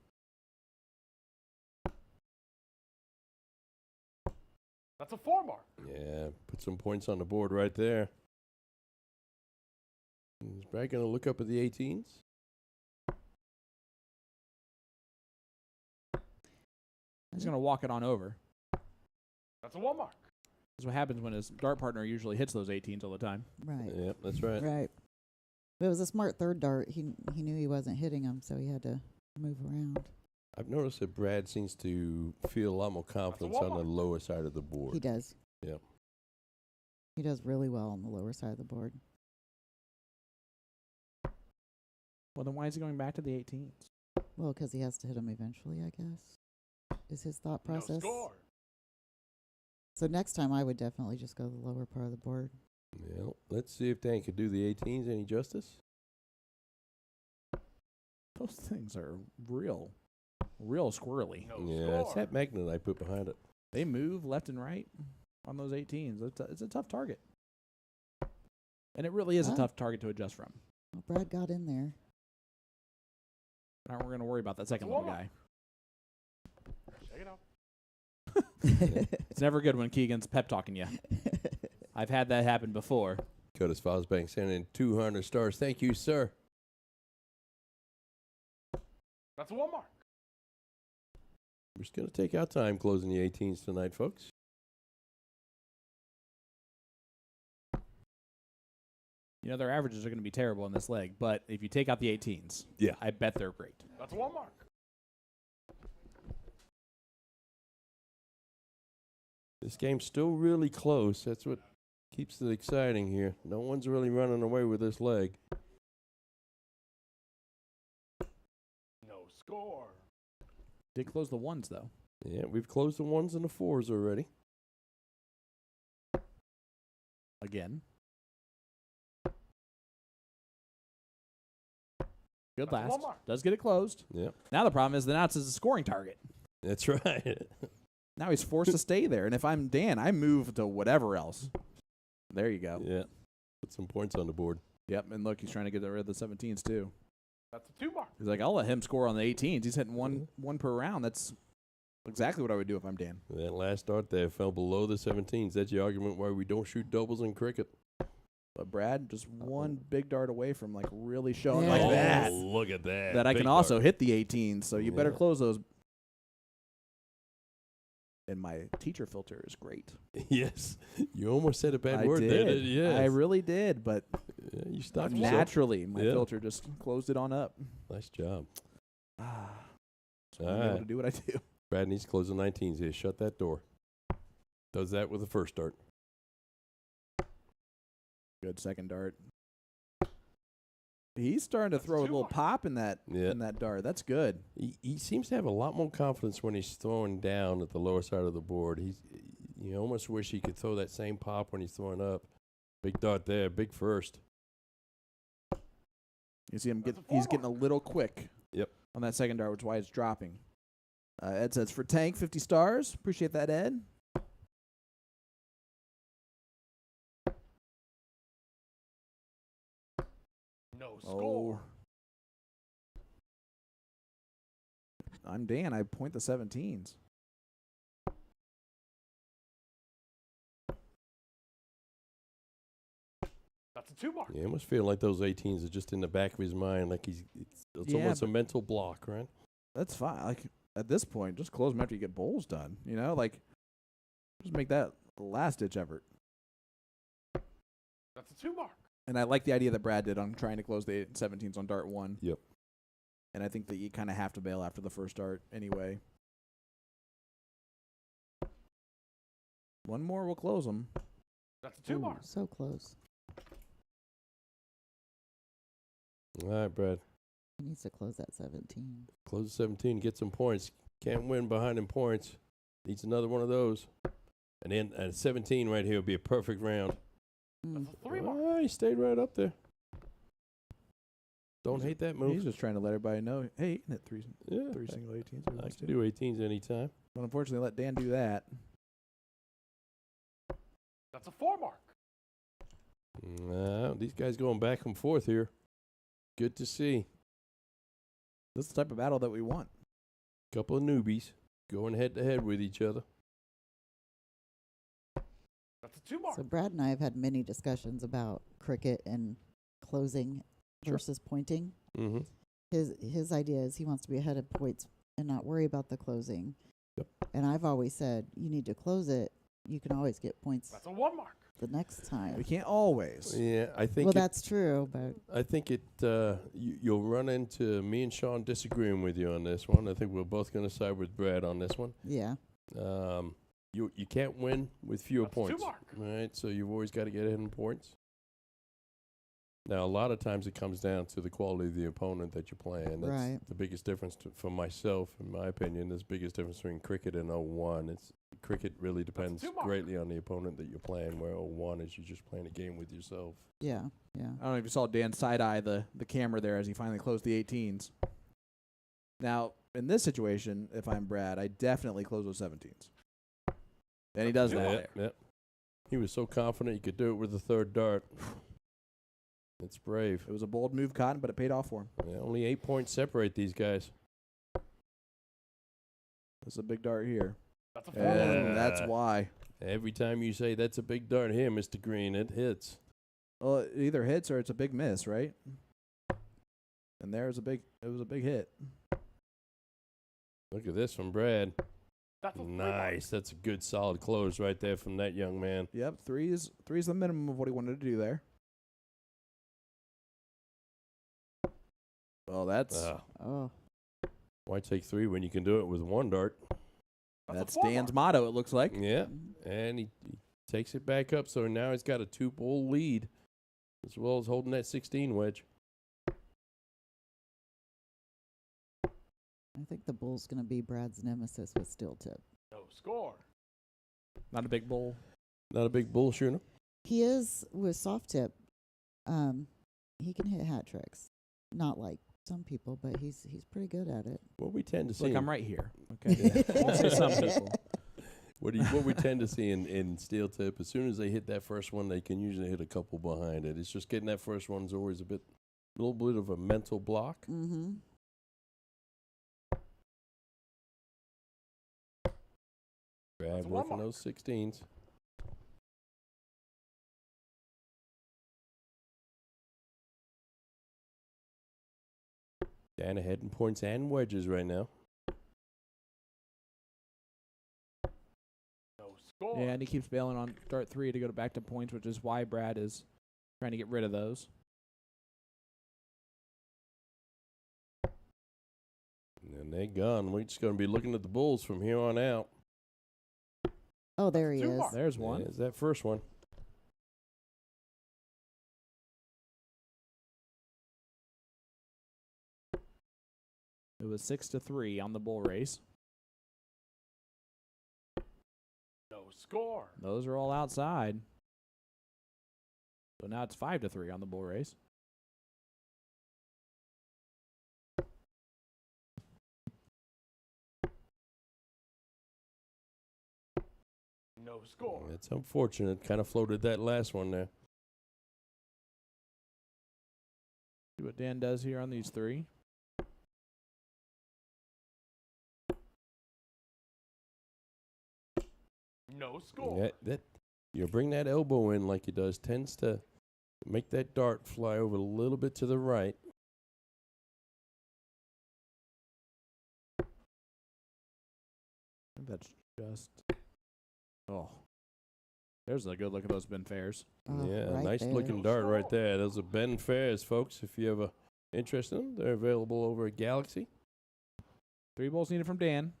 That's a 4 mark. Yeah, put some points on the board right there. Is Brad going to look up at the 18s? He's going to walk it on over. That's a 1 mark. That's what happens when his dart partner usually hits those 18s all the time. Right. Yep, that's right. Right. But it was a smart third dart. He knew he wasn't hitting him, so he had to move around. I've noticed that Brad seems to feel a lot more confidence on the lower side of the board. He does. Yep. He does really well on the lower side of the board. Well, then why is he going back to the 18s? Well, because he has to hit him eventually, I guess, is his thought No process. score. So next time I would definitely just go to the lower part of the board. Well, let's see if Dan could do the 18s any justice. Those things are real squirrely. No Yeah, it's score. that magnet I put behind it. They move left and right on those 18s. It's a tough target. And it really is a Ah. tough target to adjust from. Well, Brad got in there. Now we're going to worry about that second level guy. Check it out. It's never good when Keegan's pep talking you. I've had that happen before. Curtis Fosbank sending in 200 stars. Thank you, sir. That's a 1 mark. We're just going to take our time closing the 18s tonight, folks. You know, their averages are going to be terrible in this leg, but if you take out the 18s, Yeah. I bet they're great. That's a 1 mark. This game's still really close. That's what keeps it exciting here. No one's really running away with this leg. No score. Did close the ones, though. Yeah, we've closed the 1s and the 4s already. Again. Good That's a last. 1 mark. Does get it closed. Yep, Now the problem is the Nats is a scoring target. that's right. Now he's forced to stay there. And if I'm Dan, I move to whatever else. There you go. Yeah, put some points on the board. Yep, and look, he's trying to get rid of the 17s, too. That's a 2 mark. He's like, I'll let him score on the 18s. He's hitting one per round. That's exactly what I would do if I'm Dan. That last dart there fell below the 17s. That's the argument why we don't shoot doubles in cricket. But Brad, just one big dart away from, like, really showing Yeah. like Oh, that. look at that. That I Big can also dart. hit the 18s, so you better Yeah. close those. And my teacher filter is great. Yes, you almost said a bad I word there. did. Yes. I really did, but Yeah, you stopped yourself. naturally, my Yeah. filter just closed it on up. Nice job. So All I'm able to right. do what I do. Brad needs to close the 19s here. Shut that door. Does that with the first dart. Good second dart. He's starting to throw a little pop in that dart. That's good. He seems to have a lot more confidence when he's throwing down at the lower side of the board. You almost wish he could throw that same pop when he's throwing up. Big dart there, big first. You see him he's getting a little quick. Yep. On that second dart, which is why it's dropping. Ed says for Tank, 50 stars. Appreciate that, Ed. No score. I'm Dan. I point the 17s. That's a 2 mark. Yeah, I almost feel like those 18s are just in the back of his mind, like it's almost a mental block, right? That's fine. Like at this point, just close them after you get bowls done. You know, like just make that the last ditch effort. That's a 2 mark. And I like the idea that Brad did on trying to close the 17s on dart 1. Yep. And I think that you kind of have to bail after the first dart anyway. One more, we'll close them. That's a 2 mark. So close. All right, Brad. He needs to close that 17. Close the 17, get some points. Can't win behind him points. Needs another one of those. And then at 17 right here would be a perfect round. Mm. That's a 3 mark. Oh, he stayed right up there. Don't hate that move. He's just trying to let everybody know, hey, isn't it three Yeah, single 18s? I can do 18s anytime. But unfortunately, let Dan do that. That's a 4 mark. These guys going back and forth here. Good to see. This is the type of battle that we want. Couple of newbies going head to head with each other. That's a 2 mark. So Brad and I have had many discussions about cricket and closing versus pointing. Mm-hmm. His idea is he wants to be ahead of points and not worry about the closing. Yep. And I've always said you need to close it. You can always get points That's a 1 mark. the next time. We can't always. Yeah, I think. Well, that's true, but I think you'll run into me and Sean disagreeing with you on this one. I think we're both going to side with Brad on this one. yeah. You can't win with fewer That's a 2 points, mark. right? So you've always got to get ahead in points. Now, a lot of times it comes down to the quality of the opponent that you're playing. That's Right. the biggest difference for myself, in my opinion. There's the biggest difference between cricket and 0-1. Cricket really depends 2 mark. greatly on the opponent that you're playing, where 0-1 is you're just playing a game with yourself. Yeah. I don't know if you saw Dan side-eye the camera there as he finally closed the 18s. Now, in this situation, if I'm Brad, I definitely close those 17s. And he does that there. Yep. He was so confident he could do it with the third dart. It's brave. It was a bold move, Cotton, but it paid off for him. Yeah, only 8 points separate these guys. That's a big dart here. That's a 4 mark. And that's why. Every time you say that's a big dart here, Mr. Green, it hits. Well, it either hits or it's a big miss, right? And it was a big hit. Look at this from Brad. That's a 3 mark. Nice. That's a good, solid close right there from that young man. Yep, three's the minimum of what he wanted to do there. Well, that's Oh. Why take 3 when you can do it with 1 dart? that's a 4 Dan's mark. motto, it looks like. Yeah, and he takes it back up, so now he's got a 2-ball lead, as well as holding that 16 wedge. I think the bull's going to be Brad's nemesis with steel tip. No score. Not a big bowl. Not a big bull shooter. He is with soft tip. He can hit hat tricks. Not like some people, but he's pretty good at it. What we tend to see. Look, I'm right here. Okay. Don't say some people. What we tend to see in steel tip, as soon as they hit that first one, they can usually hit a couple behind it. It's just getting that first one's always a little bit of a mental block. Mm-hmm. Brad a 1 working mark. those 16s. Dan ahead in points and wedges right now. No score. Yeah, and he keeps bailing on dart 3 to go back to points, which is why Brad is trying to get rid of those. And they're gone. We're just going to be looking at the bulls from here on out. Oh, there he 2 is. mark. There's one. There's that first one. It was 6-3 on the bull race. No score. Those are all outside. So now it's 5-3 on the bull race. No score. It's unfortunate. Kind of floated that last one there. See what Dan does here on these 3. No score. That you bring that elbow in like he does tends to make that dart fly over a little bit to the right. I think that's just. Oh. There's a good look at those Ben Fairs. Oh, Yeah, right nice there. looking dart right there. Those are Ben Fairs, folks. If you ever interested in them, they're available over at Galaxy. 3 balls needed from Dan.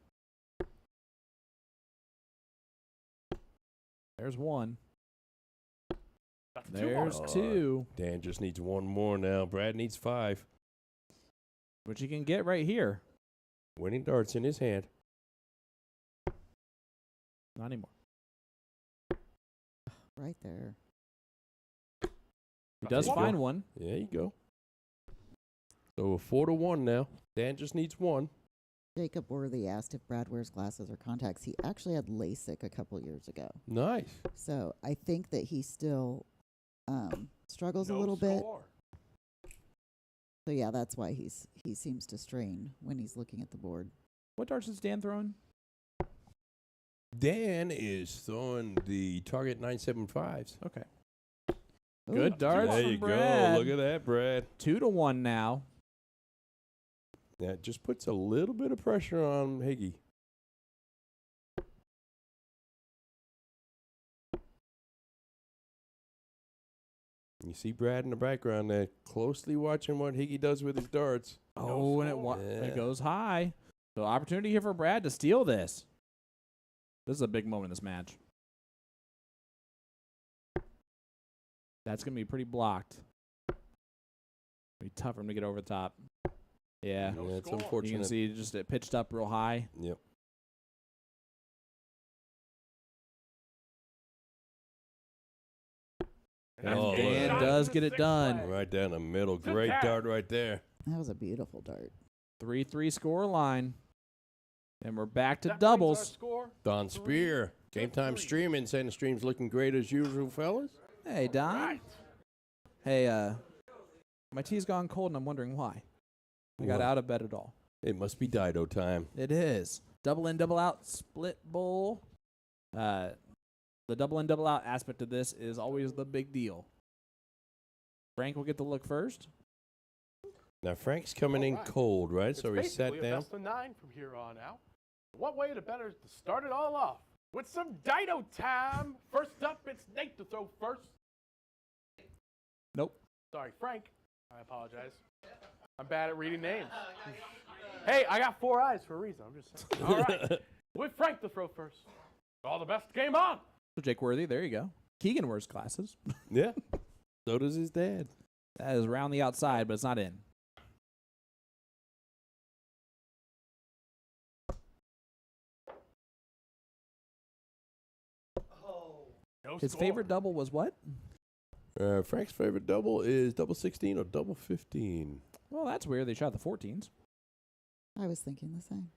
There's 1. That's 2 There's balls. 2. Dan just needs 1 more now. Brad needs 5. Which you can get right here. Winning darts in his hand. Not anymore. Right there. He does There you find go. 1. There you go. So 4-1 now. Dan just needs 1. Jacob Worthy asked if Brad wears glasses or contacts. He actually had LASIK a couple years ago. Nice. So I think that he still struggles a No little bit. score. So yeah, that's why he seems to strain when he's looking at the board. What darts is Dan throwing? Dan is throwing the target 975s. Okay. Ooh, Good darts There from you Brad. go. Look at that, Brad. 2-1 now. That just puts a little bit of pressure on Higgy. You see Brad in the background there, closely watching what Higgy does with his darts. Oh, and score. it goes high. So opportunity here for Brad to steal this. This is a big moment in this match. That's going to be pretty blocked. Be tough for him to get over the top. Yeah. No Yeah, it's score. You unfortunate. can see just it pitched up real high. Yep. And Oh, that's Dan shot does in the get it 6th done. play. Right down the middle. Good Great catch. dart right there. That was a beautiful dart. 3-3 score line. And we're back to That brings our doubles. score. Don Spear. Game time streaming. Saying the stream's looking great as usual, fellas. Hey, Don. Right. Hey, my tea's gone cold and I'm wondering why. I got Well, out of bed at all. It must be Dido time. It is. Double in, double out, split bowl. The double in, double out aspect of this is always the big deal. Frank will get the look first. Now, Frank's coming in Alright. cold, right? It's So he sat basically a down. best of 9 from here on out. What way to better to start it all off with some Dido time. First up, it's Nate to throw first. Nope. Sorry, Frank. I apologize. I'm bad at reading names. Hey, I got 4 eyes for a reason. I'm just saying. All right. With Frank to throw first. All the best. Game on. So Jake Worthy, there you go. Keegan wears glasses. Yeah. So does his dad. That is around the outside, but it's not in. No His score. favorite double was what? Frank's favorite double is double 16 or double 15. Well, that's weird. They shot the 14s. I was thinking the same.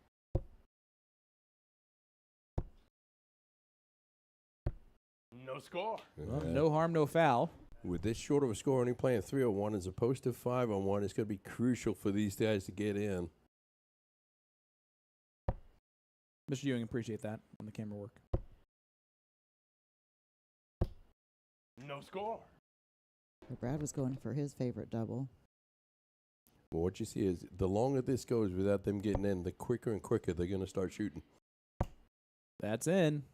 No score. Well, no harm, no foul. With this short of a score, only playing 3-on-1 as opposed to 5-on-1, it's going to be crucial for these guys to get in. Mr. Ewing, appreciate that on the camera work. No score. But Brad was going for his favorite double. But what you see is the longer this goes without them getting in, the quicker and quicker they're going to start shooting. That's in.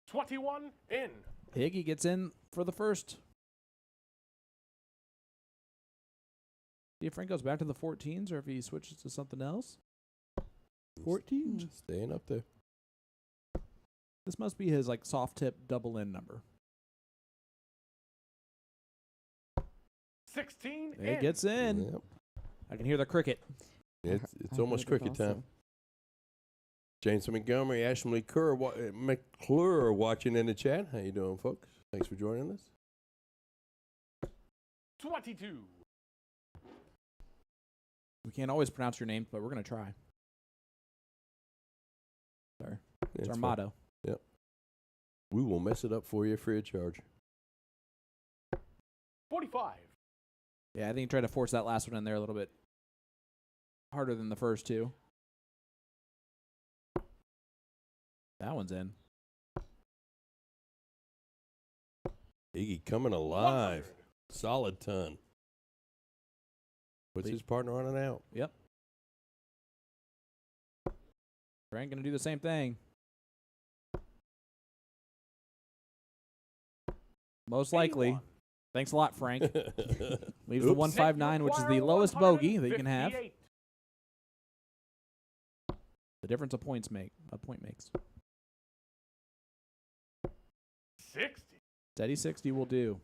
21 in. Higgy gets in for the first. See if Frank goes back to the 14s or if he switches to something else. 14s. Staying up there. This must be his like soft tip double in number. 16 in. It gets in. Yep. I can hear the cricket. It's I almost heard it cricket also. time. James Montgomery, Ashley McClure watching in the chat. How you doing, folks? Thanks for joining us. 22. We can't always pronounce your name, but we're going to try. Sorry. It's our fine. motto. Yep. We will mess it up for you free of charge. 45. Yeah, I think he tried to force that last one in there a little bit harder than the first two. That one's in. Iggy coming alive. 100. Solid ton. Puts his partner on and out. Yep. Frank going to do the same thing. Most likely. 81. Thanks a lot, Frank. Leaves the Oops. 159, which is the lowest bogey that you can have. 158. The difference a point makes. 60. Steady 60 will do.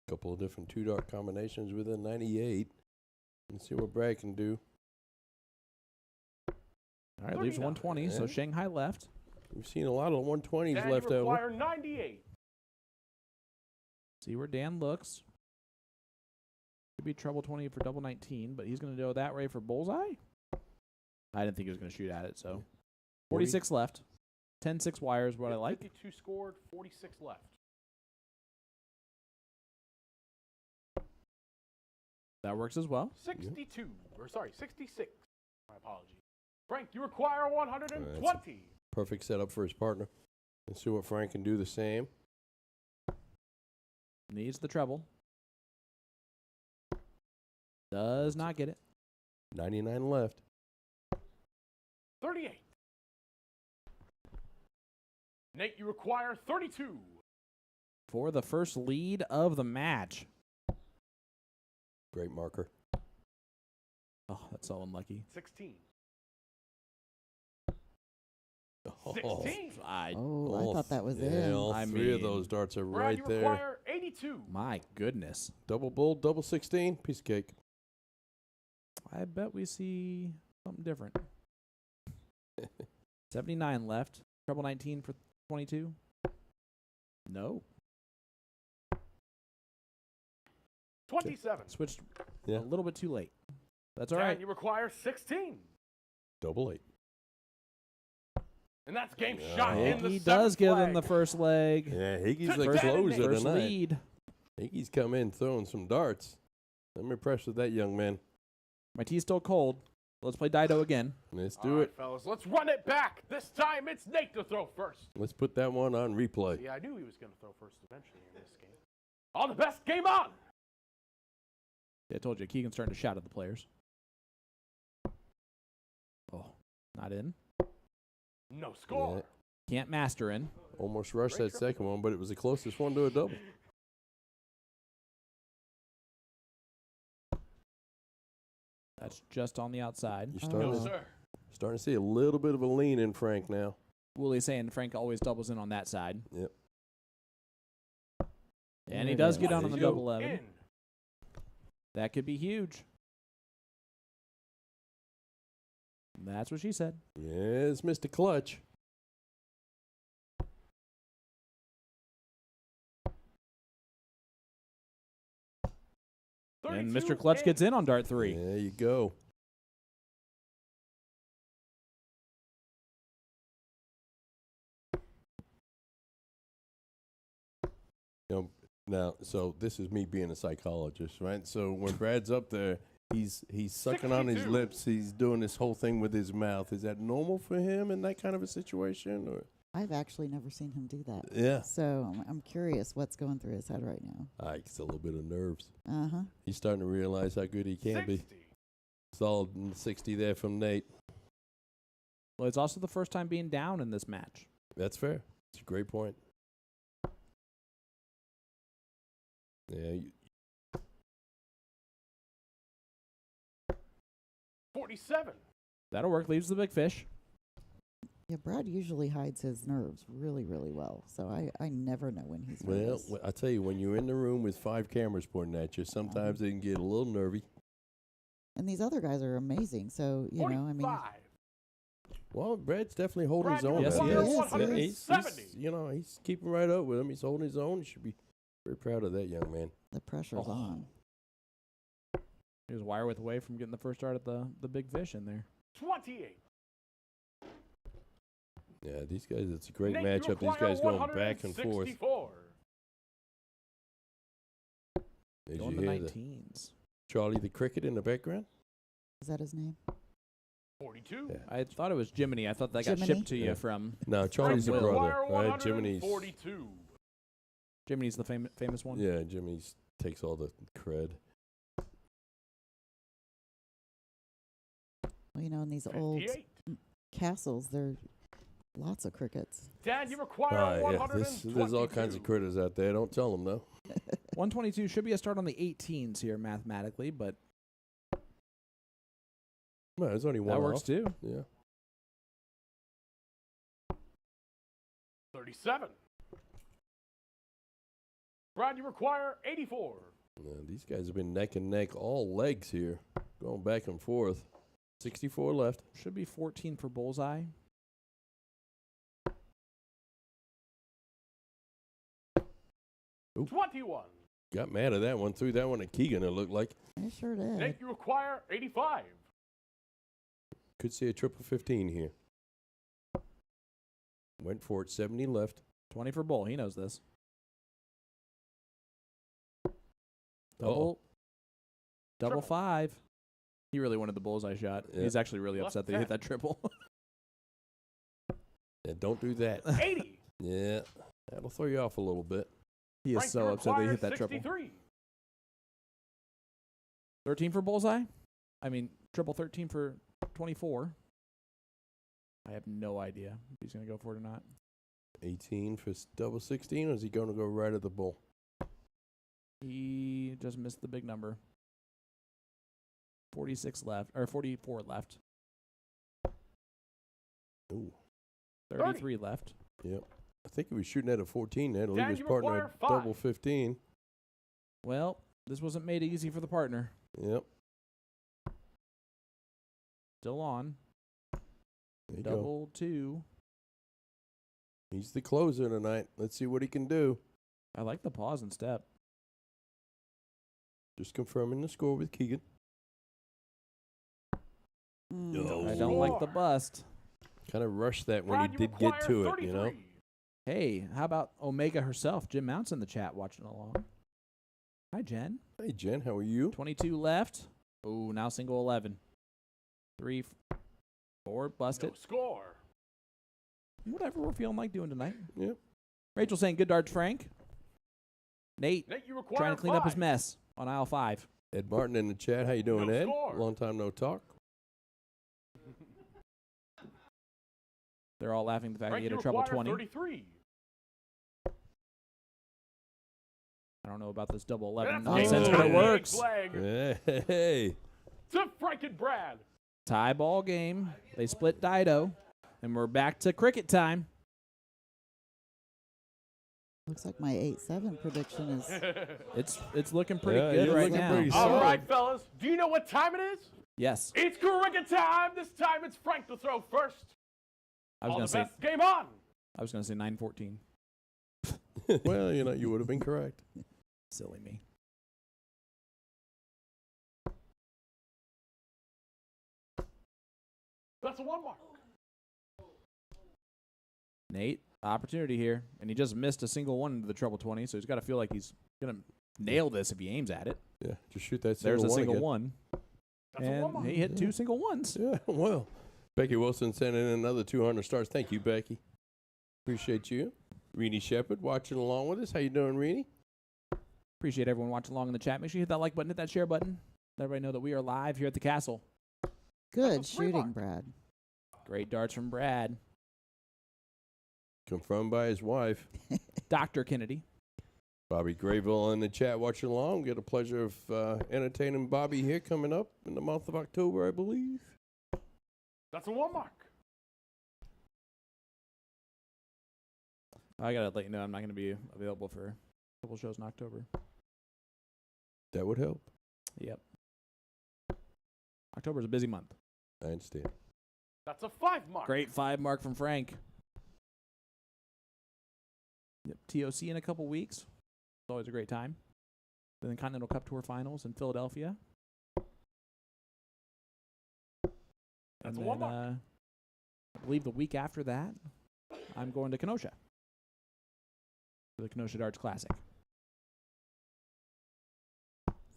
Couple of different two-dart combinations with a 98. Let's see what Brad can do. All right, leaves 39. 120, so Yeah. Shanghai left. We've seen a lot of 120s Dan, left you over. require 98. See where Dan looks. Could be trouble 20 for double 19, but he's going to go that way for bullseye. I didn't think he was going to shoot at it, so 46 left. 10-6 wires, what I like. 52 scored, 46 left. That works as well. 62. Or sorry, 66. My apologies. Frank, you require 120. Perfect setup for his partner. Let's see what Frank can do the same. Needs the treble. Does not get it. 99 left. 38. Nate, you require 32. For the first lead of the match. Great marker. Oh, that's so unlucky. 16. Oh, 16. I I thought that was yeah, in. all I three of mean, those darts are Brad, right you there. require 82. My goodness. Double bull, double 16, piece of cake. I bet we see something different. 79 left. Treble 19 for 22. No. 27. Switched Yeah. a little bit too late. That's all Dan, right. you require 16. Double 8. And that's game Yeah. shot in the He seventh does give flag. them the first leg. Yeah, Higgy's the First- closer First tonight. lead. Higgy's come in throwing some darts. I'm impressed with that young man. My tea's still cold. Let's play Dido again. Let's All do right, it. fellas. Let's run it back. This time it's Nate to throw first. Let's put that one on replay. Yeah, I knew he was going to throw first eventually in this game. All the best. Game on. I told you, Keegan's starting to shout at the players. Oh, not in. No score. Can't master in. Almost rushed Great that triple. second one, but it was the closest one to a double. That's just on the outside. You're starting, No, Oh. sir. starting to see a little bit of a lean in Frank now. Woolie's saying Frank always doubles in on that side. Yep. And he There it does is. get down on the 22 double 11. In. That could be huge. That's what she said. Yes, Mr. Clutch. And 32 Mr. Clutch gets in on dart 3. There you go. Now, so this is me being a psychologist, right? So when Brad's up there, he's sucking on his 62. lips. He's doing this whole thing with his mouth. Is that normal for him in that kind of a situation? Or I've actually never seen him do that. yeah, So I'm curious what's going through his head right now. it's a little bit of nerves. Uh-huh. He's starting to realize how good he can be. 60. Solid 60 there from Nate. Well, it's also the first time being down in this match. That's fair. It's a great point. Yeah, 47. That'll work. Leaves the big fish. Yeah, Brad usually hides his nerves really, really well. So I never know when he's Well, nervous. I tell you, when you're in the room with 5 cameras pointing at you, sometimes they can get a little nervy. And these other guys are amazing. So, you know, I mean, 45. Well, Brad's definitely holding Brad, his own. Yes, he out is. there. He He's, 170. you know, he's keeping right up with him. He's holding his own. You should be very proud of that young man. the pressure's on. He was wire width away from getting the first start at the big fish in there. 28. Yeah, these guys, it's a great Nate, you matchup. These acquire guys going back and forth. 164. As Going you the hear the 19s. Charlie the Cricket in the background. Is that his name? 42. Yeah. I thought it was Jiminy. I thought that got Jiminy? shipped to you Yeah. from No, Charlie's the Will. brother, Acquire right? Jiminy's. 142. Jiminy's the famous one. Yeah, Jimmy's takes all the cred. Well, you know, in these old 58. castles, there are lots of crickets. Dad, you require Yeah, 122. there's all kinds of critters out there. Don't tell them though. 122 should be a start on the 18s here mathematically, but Well, there's only one. that works off. too. Yeah. 37. Brad, you require 84. Yeah, these guys have been neck and neck, all legs here, going back and forth. 64 left. Should be 14 for bullseye. Oop. 21. Got mad at that one. Threw that one at Keegan, it looked like. I sure did. Nate, you require 85. Could see a triple 15 here. Went for it. 70 left. 20 for bull. He knows this. Uh-oh. Double Triple. 5. He really wanted the bullseye shot. Yeah. He's actually really Left upset that he hit 10. that triple. Yeah, don't do that. 80. Yeah, that'll throw you off a little bit. He is Frank, so you upset that he require hit that triple. 63. 13 for bullseye? I mean, triple 13 for 24. I have no idea if he's going to go for it or not. 18 for double 16, or is he going to go right at the bull? He just missed the big number. 46 left, or 44 left. Ooh, 33 left. yep. I think he was shooting at a 14 there to leave Dan, his you partner require at double 5. 15. Well, this wasn't made easy for the partner. Yep. Still on. There you go. Double 2. He's the closer tonight. Let's see what he can do. I like the pause and step. Just confirming the score with Keegan. Mm. I don't like the bust. Kind of rushed that when Brad, he you did get require to 33. it, you know? Hey, how about Omega herself? Jim Mount's in the chat watching along. Hi, Jen. Hey, Jen, how are you? 22 left. Ooh, now single 11. 3, 4, busted. No score. Whatever we're feeling like doing tonight. Yep. Rachel saying good darts, Frank. Nate Nate, you require trying to clean up his 5. mess on aisle 5. Ed Martin in the chat. How you doing, No Ed? score. Long time no talk. They're all laughing at the fact that Frank, he you hit a treble require 20. 33. I don't know about this double 11 That's nonsense, a but it big works. Flag Hey. to Frank and Brad. Tie ball game. They split Dido, and we're back to cricket time. Looks like my 8-7 prediction is. It's looking pretty Yeah, good you're right looking now. pretty All solid. right, fellas. Do you know what time it is? Yes, It's cricket time. This time it's Frank to throw first. I was All gonna the say. best. Game on. I was gonna say 9-14. Well, you know, you would have been correct. Silly me. That's a 1 mark. Nate, opportunity here, and he just missed a single one into the treble 20, so he's got to feel like he's gonna nail this if he aims at it. Yeah, just shoot that There's a single again. one, That's a 1 and mark. he hit 2 single ones. Yeah, well. Becky Wilson sending in another 200 stars. Thank you, Becky. Appreciate you. Reedy Shepard watching along with us. How you doing, Reedy? Appreciate everyone watching along in the chat. Make sure you hit that like button, hit that share button. Let everybody know that we are live here at the castle. Good That's a 3 shooting, mark. Brad. Great darts from Brad. Confirmed by his wife. Dr. Kennedy. Bobby Grayville in the chat watching along. Get a pleasure of entertaining Bobby here coming up in the month of October, I believe. That's a 1 mark. I gotta let you know I'm not gonna be available for a couple shows in October. That would help. Yep. October's a busy month. I understand. That's a 5 mark. Great 5 mark from Frank. Yep. TOC in a couple weeks. It's always a great time. Then the Continental Cup Tour Finals in Philadelphia. That's And a 1 then, mark. I believe the week after that, I'm going to Kenosha for the Kenosha Darts Classic.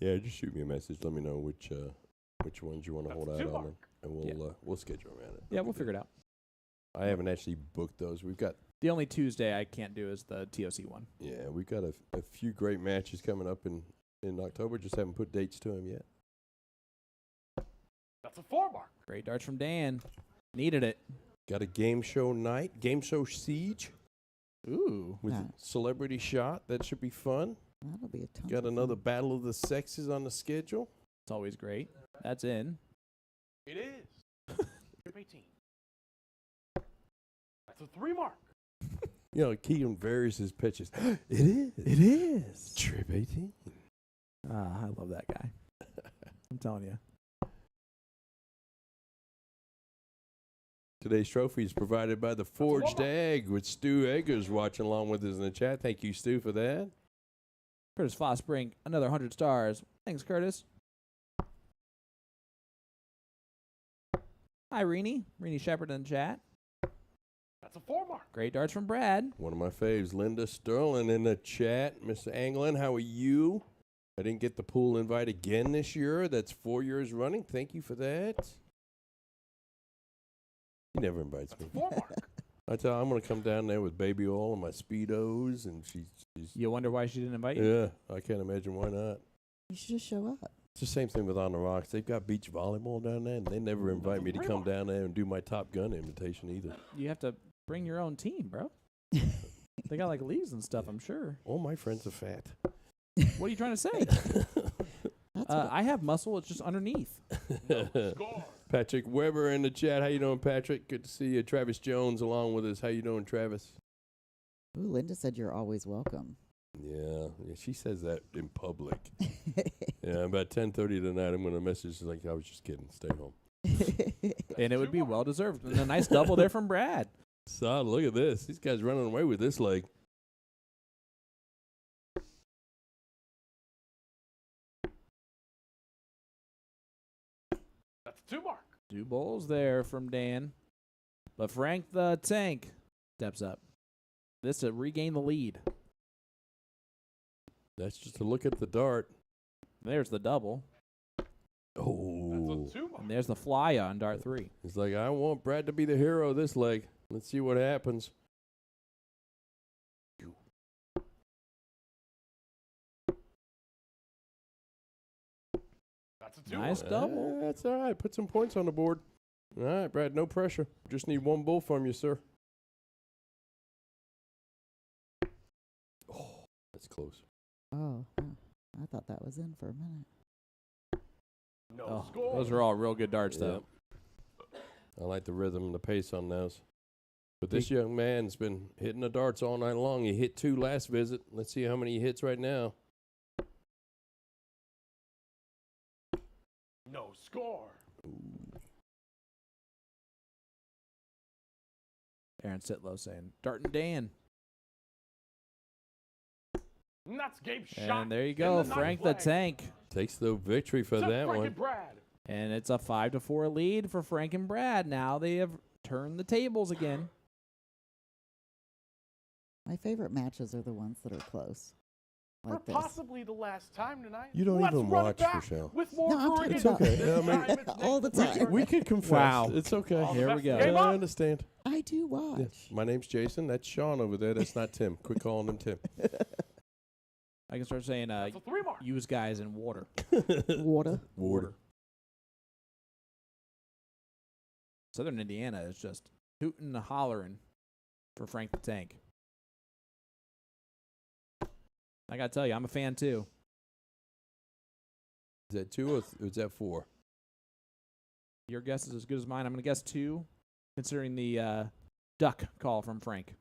Yeah, just shoot me a message. Let me know which ones you want to That's hold a out 2 on, mark. and we'll schedule around it. Yeah, we'll figure it out. I haven't actually booked those. We've got The only Tuesday I can't do is the TOC one. we've got a few great matches coming up in October. Just haven't put dates to them yet. That's a 4 mark. Great darts from Dan. Needed it. Got a game show night, game show siege Ooh. with Yeah. a celebrity shot. That should be fun. That'll be a ton. Got of another fun. battle of the sexes on the schedule. It's always great. That's in. It is. Trip 18. That's a 3 mark. You know, Keegan varies his pitches. It is. It is. Trip 18. I love that guy. I'm telling you. Today's trophy is provided by the Forged Egg with Stu Eggers watching along with us in the chat. Thank you, Stu, for that. Curtis Fossbrink, another 100 stars. Thanks, Curtis. Hi, Renee. Renee Shepard in the chat. That's a 4 mark. Great darts from Brad. One of my faves, Linda Sterling in the chat. Mr. Anglin, how are you? I didn't get the pool invite again this year. That's 4 years running. Thank you for that. He never invites That's me. a 4 mark. I tell her I'm going to come down there with baby oil and my Speedos, and she's You wonder why she didn't invite you? yeah, I can't imagine why not. You should just show up. It's the same thing with On the Rocks. They've got beach volleyball down there, and they never invite me to come down there and do my Top Gun invitation either. You have to bring your own team, bro. They got like leagues and stuff, I'm sure. All my friends are fat. What are you trying to say? I have muscle. It's just underneath. Score. Patrick Weber in the chat. How you doing, Patrick? Good to see you. Travis Jones along with us. How you doing, Travis? Ooh, Linda said you're always welcome. Yeah, she says that in public. Yeah, about 10:30 tonight, I'm going to message her like, I was just kidding. Stay home. And it would be well deserved. And a nice double there from Brad. So look at this. These guys running away with this leg. That's a 2 mark. 2 bowls there from Dan. But Frank the Tank steps up. This to regain the lead. That's just a look at the dart. There's the double. Oh. That's a 2 mark. And there's the fly on dart 3. It's like, I want Brad to be the hero of this leg. Let's see what happens. That's a 2 Nice mark. double. That's all right. Put some points on the board. All right, Brad, no pressure. Just need 1 bull from you, sir. Oh, that's close. Oh, I thought that was in for a minute. No score. Those are all real good darts, though. Yep. I like the rhythm and the pace on those. But this young man's been hitting the darts all night long. He hit 2 last visit. Let's see how many he hits right now. No score. Aaron Sitlow saying, Dart and Dan. And that's game shot. And there you in go, the ninth Frank the leg. Tank. Takes the victory for To that Frank one. and Brad. And it's a 5-4 lead for Frank and Brad. Now they have turned the tables again. My favorite matches are the ones that are close. For Like this. possibly the last time tonight. You don't Let's even run watch, it back Rachelle. with more No, I'm talking Korean. It's okay. This I mean, time it's all Nick the Richards. time. We can confess. Wow. It's okay. All the Here we best. go. Game I on. understand. I do watch. Yes. My name's Jason. That's Sean over there. That's not Tim. Quit calling him Tim. I can start saying, That's a 3 mark. use guys in water. Water. Water. Southern Indiana is just hooting and hollering for Frank the Tank. I got to tell you, I'm a fan too. Is that 2 or is that 4? Your guess is as good as mine. I'm going to guess 2, considering the duck call from Frank.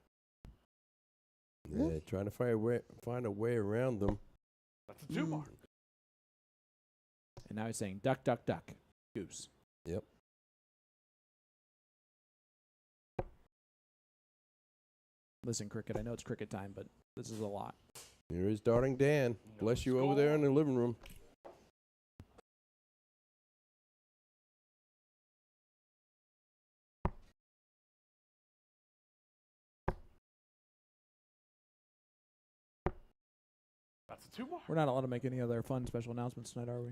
Yeah, trying to find a way around them. That's a 2 mark. And now he's saying duck, duck, duck, goose. Yep. Listen, Cricket, I know it's cricket time, but this is a lot. Here is Darting Dan. Bless you over there in the living room. That's a 2 mark. We're not allowed to make any other fun special announcements tonight, are we?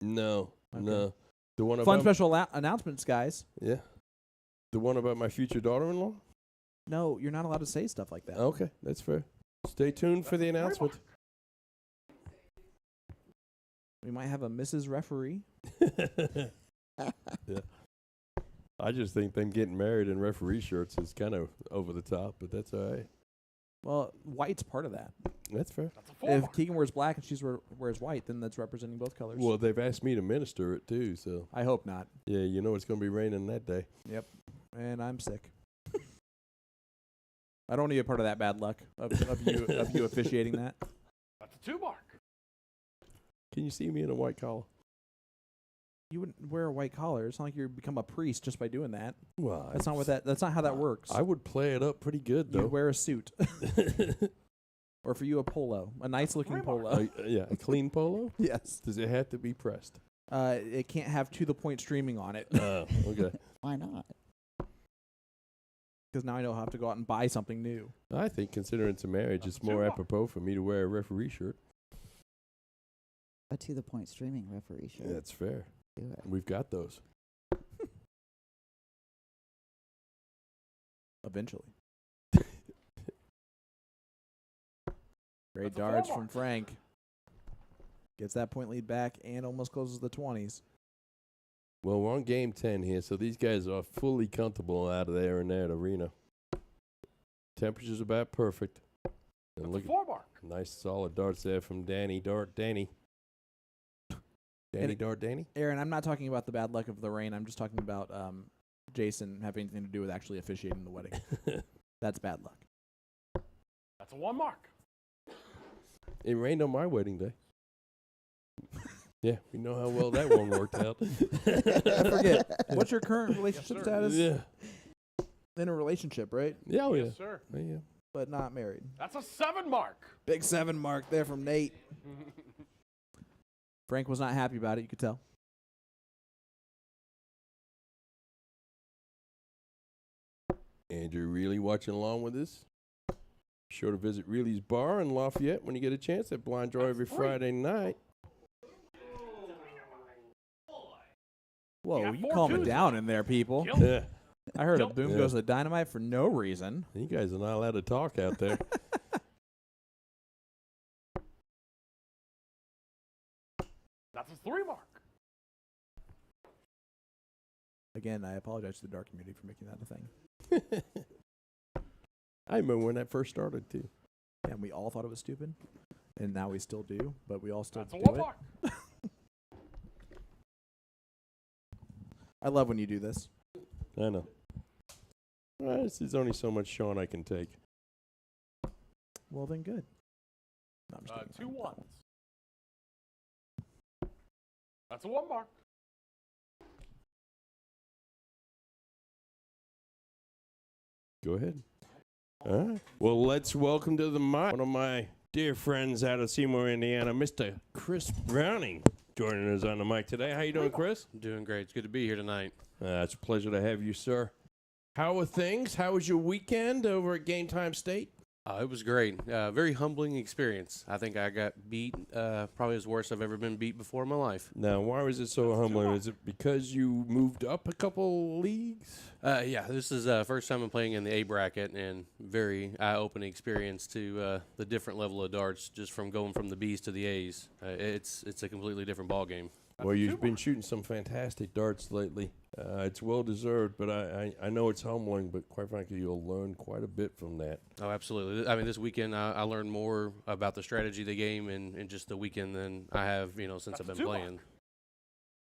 No, Okay. no. The one Fun about special announcements, guys. yeah. The one about my future daughter-in-law? No, you're not allowed to say stuff like that. Okay, that's fair. Stay tuned for the That's a 3 announcement. We might have a Mrs. Referee. Yeah. I just think them getting married in referee shirts is kind of over the top, but that's all right. Well, white's part of that. That's fair. That's a 4 If mark. Keegan wears black and she wears white, then that's representing both colors. Well, they've asked me to minister it too, so I hope not. yeah, you know it's going to be raining that day. Yep. And I'm sick. I don't need a part of that bad luck of you officiating that. That's a 2 mark. Can you see me in a white collar? You wouldn't wear a white collar. It's not like you become a priest just by doing that. Well, That's not what that. That's not how that works. I would play it up pretty good You though. wear a suit, or for you a polo, a nice looking polo. Yeah, a clean polo. Yes. Does it have to be pressed? It can't have to the point streaming on it Oh, okay. Why not? because now I know I have to go out and buy something new. I think considering it's a marriage, That's it's a more 2 mark. apropos for me to wear a referee shirt. A to the point streaming referee shirt. That's fair. Do it. We've got those. Eventually. Great That's a 4 darts mark. from Frank. Gets that point lead back and almost closes the 20s. Well, we're on game 10 here, so these guys are fully comfortable out of there in that arena. Temperature's about perfect. And That's look a 4 mark. at nice solid darts there from Danny Dart Danny. Danny Dart Danny? Aaron, I'm not talking about the bad luck of the rain. I'm just talking about Jason having anything to do with actually officiating the wedding. That's bad luck. That's a 1 mark. It rained on my wedding day. Yeah, we know how well that one worked out. I forget. What's your current relationship sir. status? Yeah. In a relationship, right? Yeah, oh, yeah. Yes, sir. Oh, yeah. But not married. That's a 7 mark. Big 7 mark there from Nate. Frank was not happy about it, you could tell. Andrew really watching along with us. Be sure to visit Really's Bar in Lafayette when you get a chance at Blind Draw every That's Friday night. Whoa, got you 4 calm it twos. down in there, people. Kill. Yeah. I heard a Yep. boom Yeah. goes to dynamite for no reason. You guys are not allowed to talk out there. That's a 3 mark. Again, I apologize to the dark community for making that a thing. I remember when that first started, too. And we all thought it was stupid. And now we still do, but we all still That's a do 1 it. mark. I love when you do this. I know. Well, this is only so much Sean I can take. Well, then good. No, I'm just kidding. 2 ones. That's a 1 mark. Go ahead. All right. Well, let's welcome to the mic one of my dear friends out of Seymour, Indiana, Mr. Chris Browning, joining us on the mic today. How you doing, Chris? Doing great. It's good to be here tonight. It's a pleasure to have you, sir. How are things? How was your weekend over at Game Time State? It was great. Very humbling experience. I think I got beat, probably as worst I've ever been beat before in my life. Now, why was it so humbling? Is it because you moved up a couple leagues? Yeah, this is first time I'm playing in the A bracket, and very eye-opening experience to the different level of darts, just from going from the B's to the A's. It's a completely different ball game. Well, you've been shooting some fantastic darts lately. It's well-deserved, but I know it's humbling, but quite frankly, you'll learn quite a bit from that. Oh, absolutely. I mean, this weekend I learned more about the strategy of the game and just the weekend than I have, since I've been playing.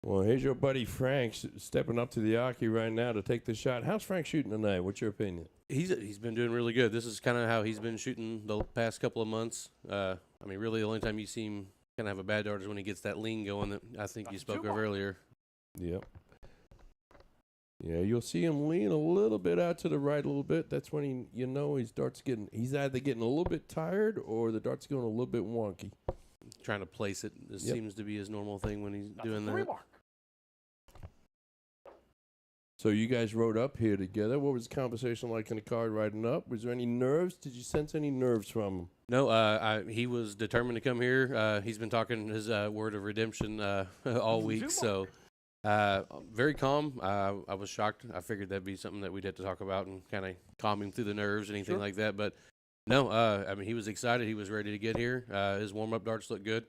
Well, here's your buddy Frank stepping up to the hockey right now to take the shot. How's Frank shooting tonight? What's your opinion? He's been doing really good. This is kind of how he's been shooting the past couple of months. I mean, really, the only time you see him kind of have a bad dart is when he gets that lean going that I think you spoke of earlier. Yep. Yeah, you'll see him lean a little bit out to the right a little bit. That's when he's either getting a little bit tired or the dart's going a little bit wonky. Trying to place it seems to be his normal thing when he's doing that. Mark. So you guys rode up here together. What was the conversation like in the car riding up? Was there any nerves? Did you sense any nerves from him? No, he was determined to come here. He's been talking his word of redemption all week, so very calm. I was shocked. I figured that'd be something that we'd have to talk about and kind of calm him through the nerves, anything like that. But no, I mean, he was excited. He was ready to get here. His warm-up darts looked good.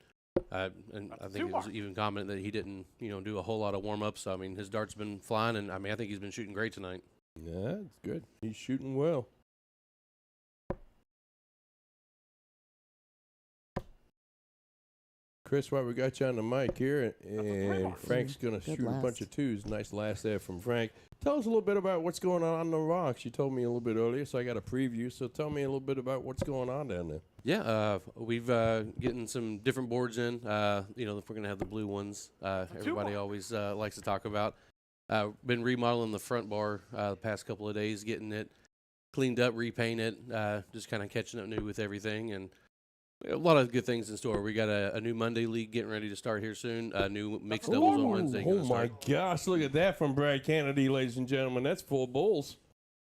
And I think it was even commented that he didn't, do a whole lot of warm-ups. So, I mean, his dart's been flying, and, I mean, I think he's been shooting great tonight. Yeah, it's good. He's shooting well. Chris, while we got you on the mic here, and Frank's going to shoot a bunch of twos. Nice last there from Frank. Tell us a little bit about what's going on the rocks. You told me a little bit earlier, so I got a preview. So tell me a little bit about what's going on down there. Yeah, we've getting some different boards in. If we're going to have the blue ones, everybody always likes to talk about. Been remodeling the front bar the past couple of days, getting it cleaned up, repainted, just kind of catching up new with everything. And a lot of good things in store. We got a new Monday league getting ready to start here soon. New mixed doubles on Wednesday. Oh my gosh! Look at that from Brad Kennedy, ladies and gentlemen. That's 4 bowls.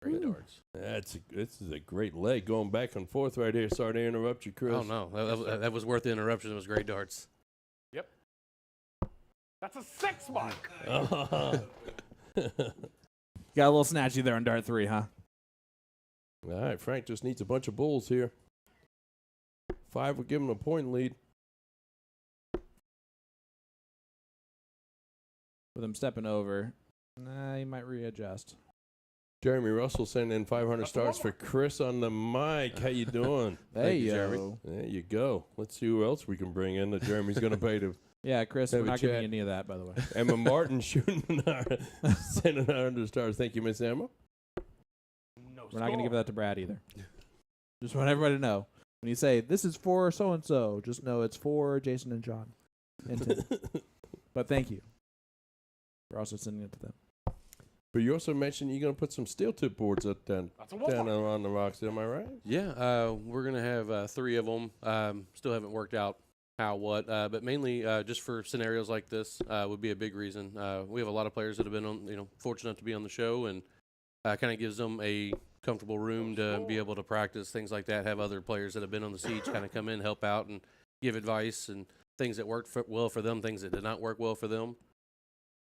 Great darts. This is a great leg going back and forth right here. Sorry to interrupt you, Chris. Oh no, that was worth the interruption. It was great darts. Yep. That's a 6 mark. Got a little snatchy there on dart 3, huh? All right, Frank just needs a bunch of bulls here. 5 will give him a point lead. With him stepping over, he might readjust. Jeremy Russell sending in 500 stars for Chris on the mic. How you doing? Thank you, Jeremy. There you go. Let's see who else we can bring in that Jeremy's going to pay to. Yeah, Chris, Have we're a not giving chat. you any of that, by the way. Emma Martin sending 100 stars. Thank you, Miss Emma. We're not going to give that to Brad either. Just want everybody to know. When you say, this is for so-and-so, just know it's for Jason and John. And Tim. But thank you. We're also sending it to them. But you also mentioned you're going to put some steel tip boards up down on the rocks. Am I right? Yeah, we're going to have 3 of them. Still haven't worked out how, what, but mainly just for scenarios like this would be a big reason. We have a lot of players that have been on, fortunate enough to be on the show, and kind of gives them a comfortable room to be able to practice things like that. Have other players that have been on the siege kind of come in, help out, and give advice and things that worked well for them, things that did not work well for them.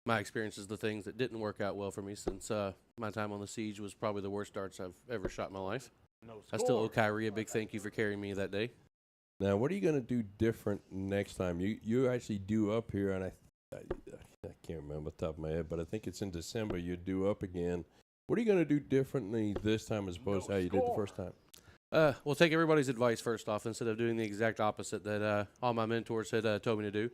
My experience is the things that didn't work out well for me, since my time on the siege was probably the worst darts I've ever shot in my life. I still owe Kyrie a big thank you for carrying me that day. Now, what are you going to do different next time? You actually do up here, and I can't remember off the top of my head, but I think it's in December you do up again. What are you going to do differently this time as opposed to how you did the first time? We'll take everybody's advice first off, instead of doing the exact opposite that all my mentors had told me to do.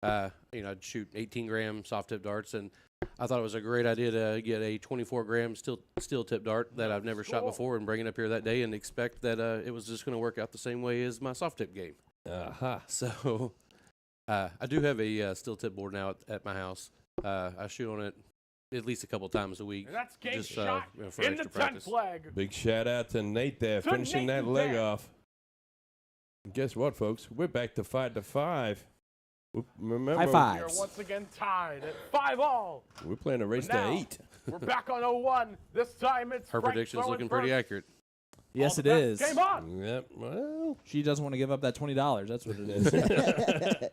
I'd shoot 18-gram soft-tip darts, and I thought it was a great idea to get a 24-gram steel-tip dart that I've never shot before and bring it up here that day and expect that it was just going to work out the same way as my soft-tip game. So I do have a steel-tip board now at my house. I shoot on it at least a couple times a week. And that's game just, shot for in the extra 10th practice. flag. Big shout out to Nate there, finishing that leg off. And guess what, folks? We're back to 5-5. Remember, High five. We are once again tied at 5-all. We're playing a race Now, to 8. We're back on 0-1. This time it's Her Frank prediction's throwing looking pretty first. accurate. Yes, All it the best. is. Game on. Yep. Well, She doesn't want to give up that $20. That's what it is.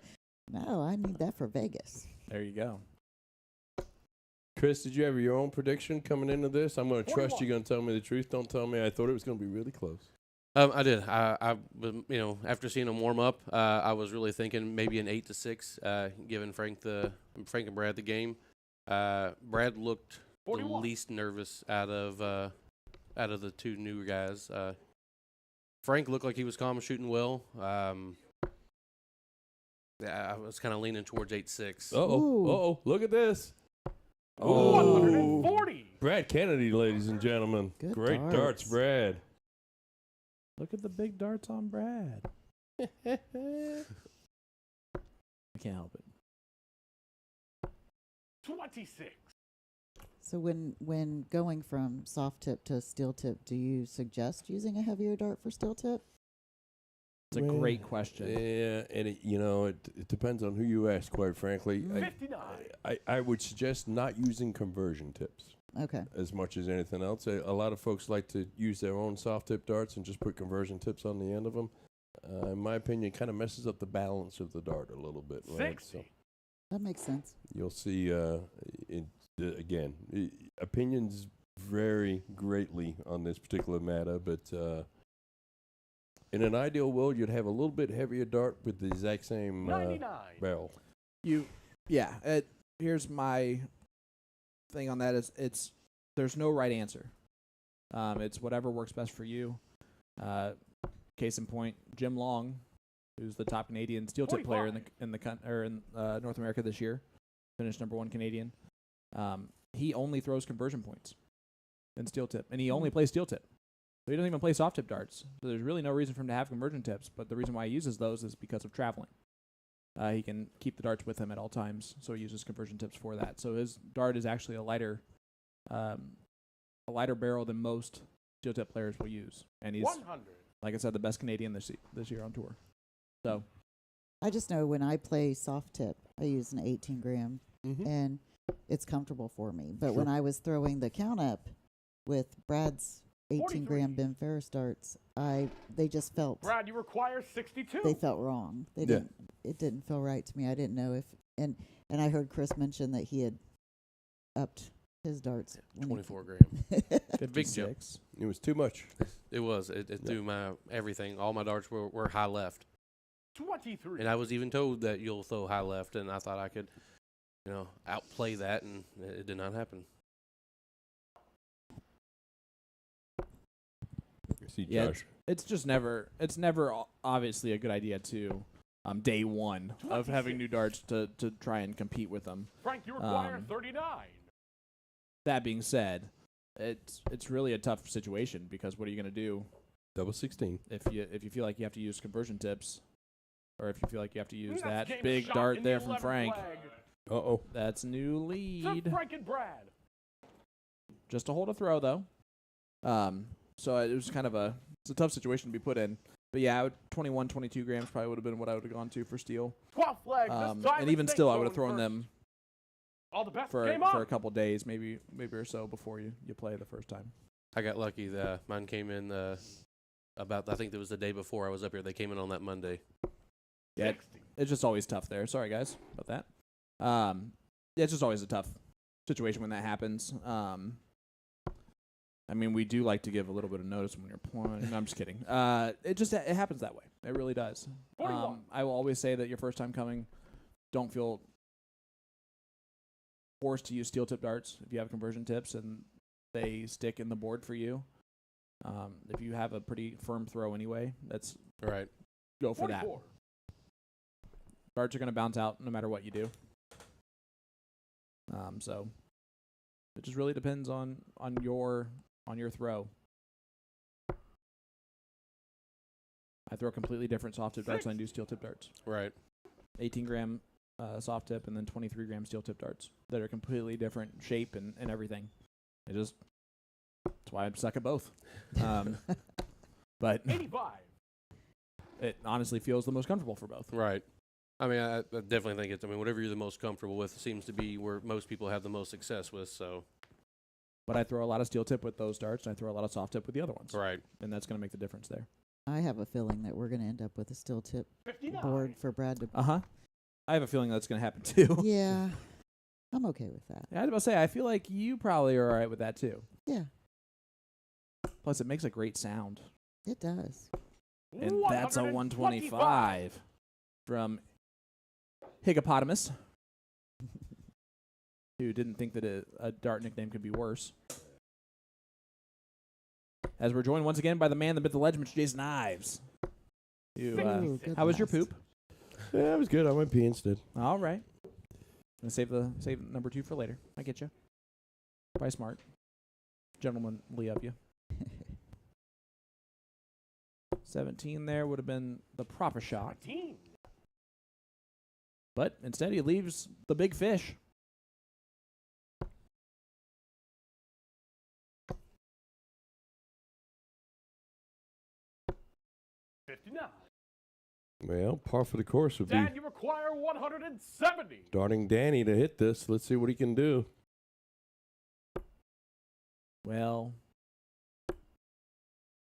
No, I need that for Vegas. There you go. Chris, did you have your own prediction coming into this? I'm going to trust 41. you're going to tell me the truth. Don't tell me I thought it was going to be really close. I did. I after seeing them warm up, I was really thinking maybe an 8-6, giving Frank and Brad the game. Brad looked 41. the least nervous out of the 2 new guys. Frank looked like he was calm, shooting well. Yeah, I was kind of leaning towards 8.6. Oh, look at this. Ooh, 140. Brad Kennedy, ladies and gentlemen. Good Great darts, darts. Brad. Look at the big darts on Brad. I can't help it. 26. So when going from soft tip to steel tip, do you suggest using a heavier dart for steel tip? It's a great question. Yeah, and it depends on who you ask, quite frankly. 59. I would suggest not using conversion tips Okay. as much as anything else. A lot of folks like to use their own soft tip darts and just put conversion tips on the end of them. In my opinion, it kind of messes up the balance of the dart a little bit. Right? 60. So That makes sense. you'll see, again, opinions vary greatly on this particular matter, but in an ideal world, you'd have a little bit heavier dart with the exact same 99. barrel. Here's my thing on that is there's no right answer. It's whatever works best for you. Case in point, Jim Long, who's the top Canadian steel tip player in North America this year, finished #1 Canadian. He only throws conversion points in steel tip, and he only plays steel tip. So he doesn't even play soft tip darts. So there's really no reason for him to have conversion tips, but the reason why he uses those is because of traveling. He can keep the darts with him at all times, so he uses conversion tips for that. So his dart is actually a lighter barrel than most steel tip players will use. And he's, 100. like I said, the best Canadian this year on tour. So I just know when I play soft tip, I use an 18 gram, and it's comfortable for me. But when I was throwing the count up with Brad's 18 gram Ben Ferris darts, they just felt Brad, you require 62. they felt wrong. They didn't. It didn't feel right to me. I didn't know if and I heard Chris mention that he had upped his darts. 24 grams. Big jump. It was too much. It was. It threw my everything. All my darts were high left. 23. And I was even told that you'll throw high left, and I thought I could, outplay that, and it did not happen. See, yeah, Josh. it's never obviously a good idea to day one of having new darts to try and compete with them. Frank, you require 39. That being said, it's really a tough situation because what are you going to do? Double 16. If you feel like you have to use conversion tips, or if you feel like you have to use That's that game big shot dart in there the from 11 Frank, flag. Uh-oh. that's new To lead. Frank and Brad. Just to hold a throw though. So it was kind of a tough situation to be put in. But yeah, 21, 22 grams probably would have been what I would have gone to for steel. 12 flag. This time And even it's still, I Nate would have going thrown first. them All the best. for Game on. a couple days, maybe or so before you play the first time. I got lucky. Mine came in I think it was the day before I was up here. They came in on that Monday. Yeah, 60. it's just always tough there. Sorry guys about that. Yeah, it's just always a tough situation when that happens. I mean, we do like to give a little bit of notice when you're playing. No, I'm just kidding. It happens that way. It really does. 41. I will always say that your first time coming, don't feel forced to use steel tip darts if you have conversion tips and they stick in the board for you. If you have a pretty firm throw anyway, that's Right. go for that. 44. Darts are going to bounce out no matter what you do. So it just really depends on your throw. I throw completely different soft tip darts than I do steel tip darts. Right. 18 gram soft tip and then 23 gram steel tip darts that are completely different shape and everything. That's why I'm stuck at both. But 85. it honestly feels the most comfortable for both. Right. I mean, I definitely think it's. I mean, whatever you're the most comfortable with seems to be where most people have the most success with. So. But I throw a lot of steel tip with those darts, and I throw a lot of soft tip with the other ones. Right. And that's going to make the difference there. I have a feeling that we're going to end up with a steel tip 59. board for Brad to. I have a feeling that's going to happen too. Yeah, I'm okay with that. Yeah, I was about to say, I feel like you probably are all right with that too. Yeah, Plus, it makes a great sound. it does. And that's a 125 from Higginbotham, who didn't think that a dart nickname could be worse. As we're joined once again by the man, the myth, the legend, Mr. Jason Ives. Ooh, good How was your last. poop? Yeah, it was good. I went P instead. All right. I'm gonna save number 2 for later. I get you. Probably smart. Gentlemanly of you. 17 there would have been the proper shot. 19. But instead he leaves the big fish. Well, par for the course would be Dan, you require 170. starting Danny to hit this. Let's see what he can do. Well,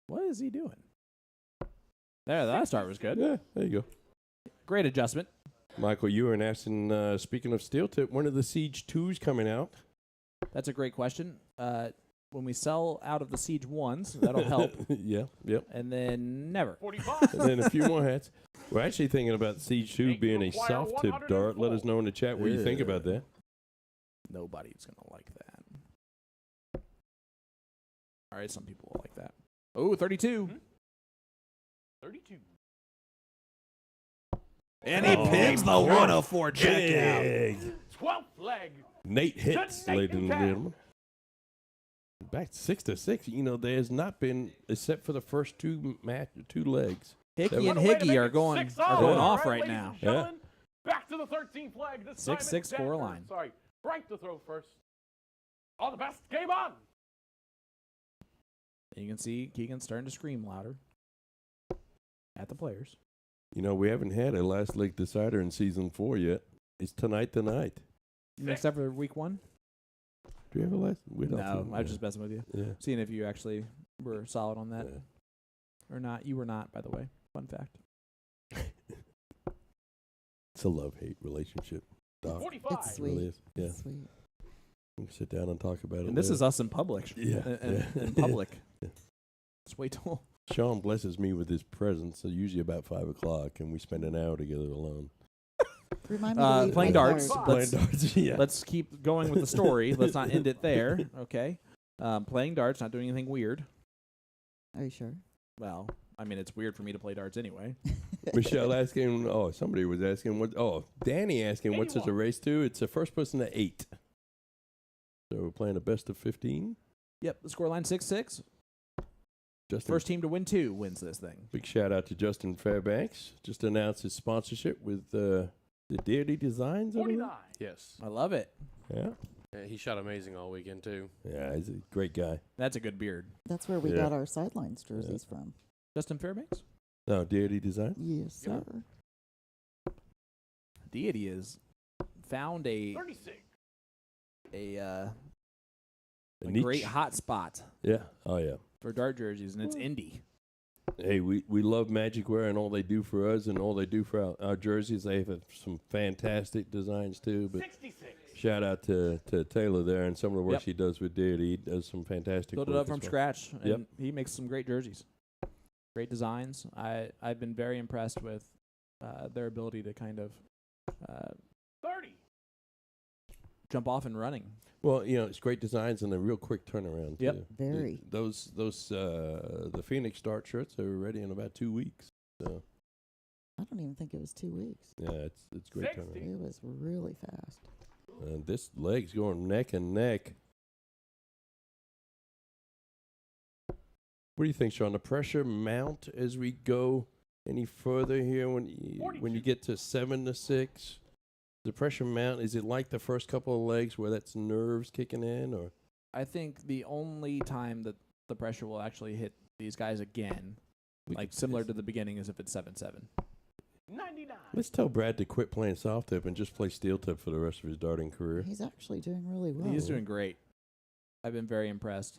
what is he doing? There, that start was good. Yeah, there you go. Great adjustment. Michael, you were asking, speaking of steel tip, when are the Siege 2s coming out? That's a great question. When we sell out of the Siege 1s, that'll help. Yeah, yep. And then never. 45. And then a few more hats. We're actually thinking about Siege 2 being a require soft tip dart. Let us know in the chat what you think Yeah. about that. Nobody's going to like that. All right, some people will like that. Oh, 32. 32. And he pins the 104 check out. Big. 12th leg. Nate Hicks, Nate ladies and Hicks. gentlemen. Back 6-6. You know, there's not been, except for the first two legs. Hickey and That What a way to Higgy make are it going 6-0. off All right ladies now. and gentlemen, back to the 13th leg. This time 6-6 it's Dan scoreline. first. Sorry, Frank to throw first. All the best. Game on. And you can see Keegan starting to scream louder at the players. You know, we haven't had a last leg decider in season 4 yet. It's tonight. Except for week 1? Do we have a last? We don't No, think- I was just messing with you. Yeah. Seeing if you actually were solid on that Yeah. or not. You were not, by the way. Fun fact. It's a love-hate relationship, Doc. 45. It's It really sweet. is. Yeah. Sweet. We can sit down and talk about it. And this later. is us in public. Yeah, In yeah. public. Yeah. Just wait till. Sean blesses me with his presence, so usually about 5 o'clock, and we spend an hour together alone. Remind me to leave Playing my darts. card. Let's- Playing darts, yeah. Let's keep going with the story. Let's not end it there. Okay. Playing darts, not doing anything weird. Are you sure? Well, I mean, it's weird for me to play darts anyway. Michelle asking, somebody was asking, Danny asking, what's it a 81. race to? It's the first person to 8. So we're playing a best of 15. Yep. The scoreline 6-6. Justin, First team to win 2 wins this thing. big shout out to Justin Fairbanks. Just announced his sponsorship with the Deity Designs. I believe? 49. Yes. I love it. Yeah. Yeah, he shot amazing all weekend, too. Yeah, he's a great guy. That's a good beard. That's where we Yeah. got our sidelines jerseys from. Justin Fairbanks? No, Deity Designs. Yes, Yeah. sir. Deity has found a 36. niche. great hot spot Yeah. Oh, yeah. for dart jerseys, and it's Indy. Hey, we love Magic Wear and all they do for us and all they do for our jerseys. They have some fantastic designs, too. But 66. shout out to Taylor there and some of the work Yep. she does with Deity. He does some fantastic Built it work up from as well. scratch, and Yep. he makes some great jerseys. Great designs. I've been very impressed with their ability to kind of 30. jump off and running. Well, it's great designs and a real quick turnaround. Yep. Too. Very. Those the Phoenix Dart shirts are ready in about 2 weeks. So I don't even think it was 2 weeks. yeah, it's great 60. turnaround. It was really fast. And this leg's going neck and neck. What do you think, Sean? The pressure mount as we go any further here when you 42. get to 7-6? The pressure mount, is it like the first couple of legs where that's nerves kicking in, or I think the only time that the pressure will actually hit these guys again, like similar to the beginning, is if it's 7-7. 99. let's tell Brad to quit playing soft tip and just play steel tip for the rest of his darting career. He's actually doing really well. He's doing great. I've been very impressed.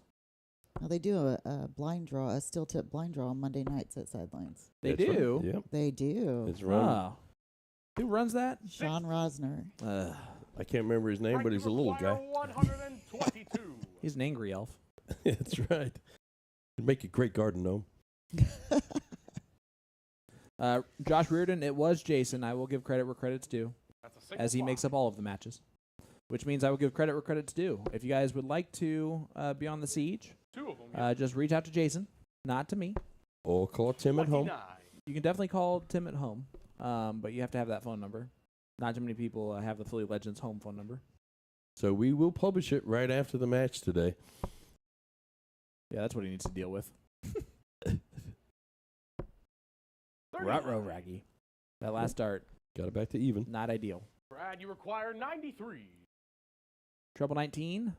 Now they do a blind draw, a steel tip blind draw on Monday nights at Sidelines. They That's right. do. Yep. They do. It's run. Oh. Who runs that? Sean Rosner. I can't remember his name, Frank, but you he's a little require guy. 122. He's an angry elf. That's right. He'd make a great garden gnome. Josh Reardon, it was Jason. I will give credit where credit's due, That's a single as he flop. makes up all of the matches. Which means I will give credit where credit's due. If you guys would like to be on the siege, 2 of them. just reach out to Jason, not to me. Or call Tim at home. 29. You can definitely call Tim at home. but you have to have that phone number. Not too many people have the Philly Legends home phone number. So we will publish it right after the match today. Yeah, that's what he needs to deal with. Ruh-roh, Raggy. That last start, Got it back to even. not ideal. Brad, you require 93. Treble 19.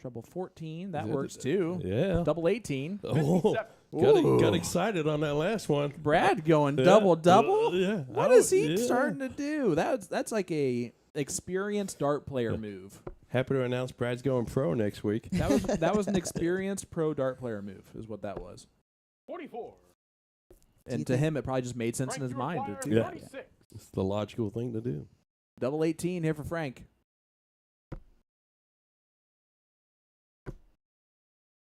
Treble 14. That Is it- works too. Yeah. Double 18. Oh, 57. got excited on that last one. Brad going Yeah. double. Yeah. What is he starting to do? That's like a experienced dart player move. Happy to announce Brad's going pro next week. That was an experienced pro dart player move, is what that was. 44. And to him, it probably just made sense Frank, in his you mind require to do that. 36. It's the logical thing to do. Double 18 here for Frank.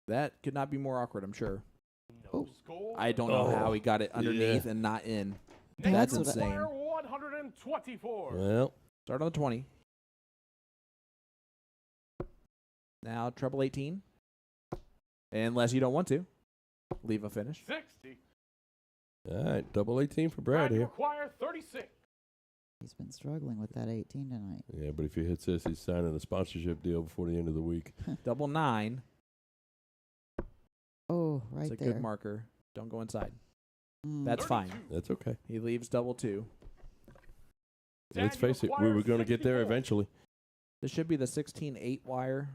That could not be more awkward, I'm sure. No score. I don't know Oh. how he got it underneath Yeah. and not in. Nate, That's you insane. require 124. Well, Start on the 20. Now treble 18. Unless you don't want to. Leave a finish. 60. all right. Double 18 for Brad, Brad you here. require 36. He's been struggling with that 18 tonight. Yeah, but if he hits this, he's signing a sponsorship deal before the end of the week. Double 9. Oh, right It's a there. good marker. Don't go inside. Mm. That's fine. 32. That's okay. He leaves double 2. Let's Dad, you face it, we require were going to get there 64. eventually. This should be the 16-8 wire.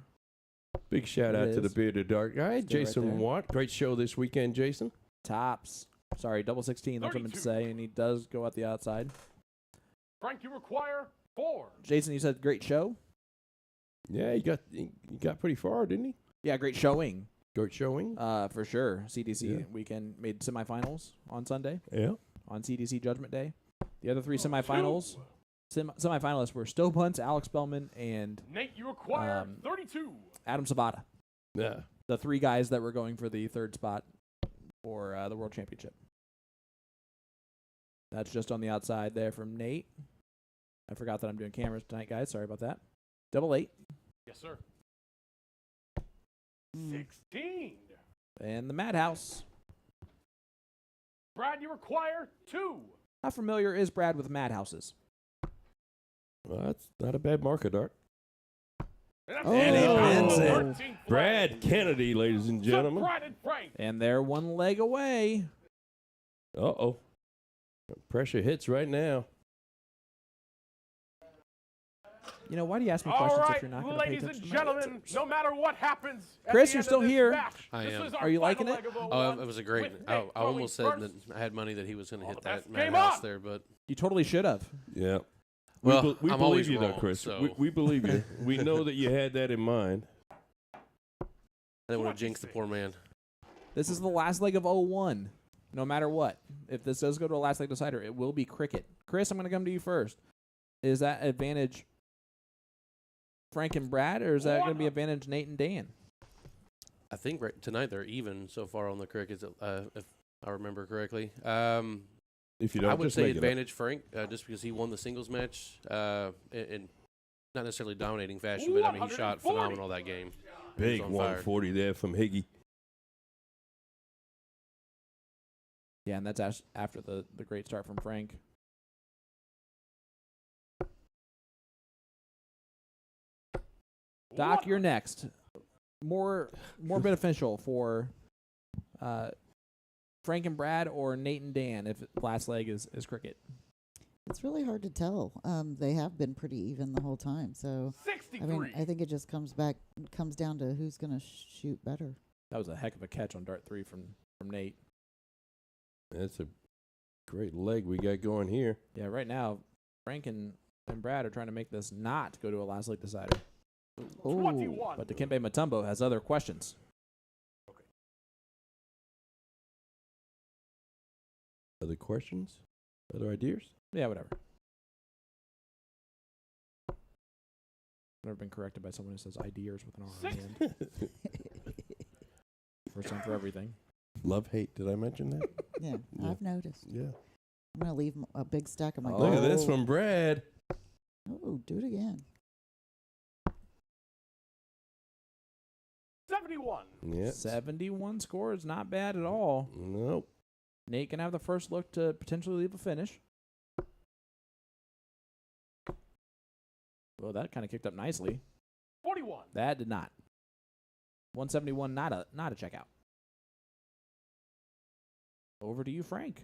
Big shout It out to the is. bearded dart guy, Stay right Jason there. Watt. Great show this weekend, Jason. Tops. Sorry, double 16. That's what I meant to 32. say. And he does go out the outside. Frank, you require 4. Jason, you said great show? Yeah, he got pretty far, didn't he? Yeah, great showing. Great showing. For sure. CDC Yeah. weekend made semifinals on Sunday Yeah. on CDC Judgment Day. The other 3 semifinals. Semifinalists were Stowe Bunce, Alex Bellman, and Nate, you require 32. Adam Sabata. Yeah. The 3 guys that were going for the 3rd spot for the World Championship. That's just on the outside there from Nate. I forgot that I'm doing cameras tonight, guys. Sorry about that. Double 8. Yes, sir. Mm. 16. And the Madhouse. Brad, you require 2. How familiar is Brad with Madhouses? Well, that's not a bad marker, Dart. And that's Oh. it. And he wins it. 13th Brad place. Kennedy, ladies and gentlemen. Brad and Frank. And they're 1 leg away. Uh-oh. Pressure hits right now. You know, why do you ask me All questions if right, you're not going to pay ladies attention and to my gentlemen, answers? no matter what happens, at Chris, the you're end still of this here. match, I this am. is our Are you liking final it? leg of Oh, 01 it was a great. with I Nate almost going said that first. I had money that he was going to Oh, hit the best that game madhouse on. there, but You totally should have. Yeah. Well, we I'm believe always you, though, wrong, Chris. so- We believe you. We know that you had that in mind. I didn't want to jinx the poor man. This is the last leg of 01. No matter what. If this does go to a last leg decider, it will be cricket. Chris, I'm going to come to you first. Is that advantage Frank and Brad, or is that going to be advantage Nate and Dan? I think tonight they're even so far on the crickets, if I remember correctly. If you don't, I would just say make it up. advantage Frank, just because he won the singles match in not necessarily dominating fashion, but I mean he shot 140. phenomenal that game. He Big was on fire. 140 there from Higgy. Yeah, and that's after the great start from Frank. Doc, you're next. More beneficial for Frank and Brad or Nate and Dan if last leg is cricket. It's really hard to tell. They have been pretty even the whole time. So, 63. I mean, I think it just comes down to who's going to shoot better. That was a heck of a catch on dart 3 from Nate. That's a great leg we got going here. Yeah, right now Frank and Brad are trying to make this not go to a last leg decider. 21. But Dikembe Mutombo has other questions. Other questions? Other ideas? Yeah, whatever. Never been corrected by someone who says ideas with an R on the end. First time for everything. Love, hate. Did I mention that? Yeah, Yeah. I've noticed. Yeah. I'm going to leave a big stack of my Look at this Oh. from Brad. Oh, do it again. 71. Yeah. 71 score is not bad at all. Nope. Nate can have the first look to potentially leave a finish. Well, that kind of kicked up nicely. 41. That did not. 171, not a checkout. Over to you, Frank.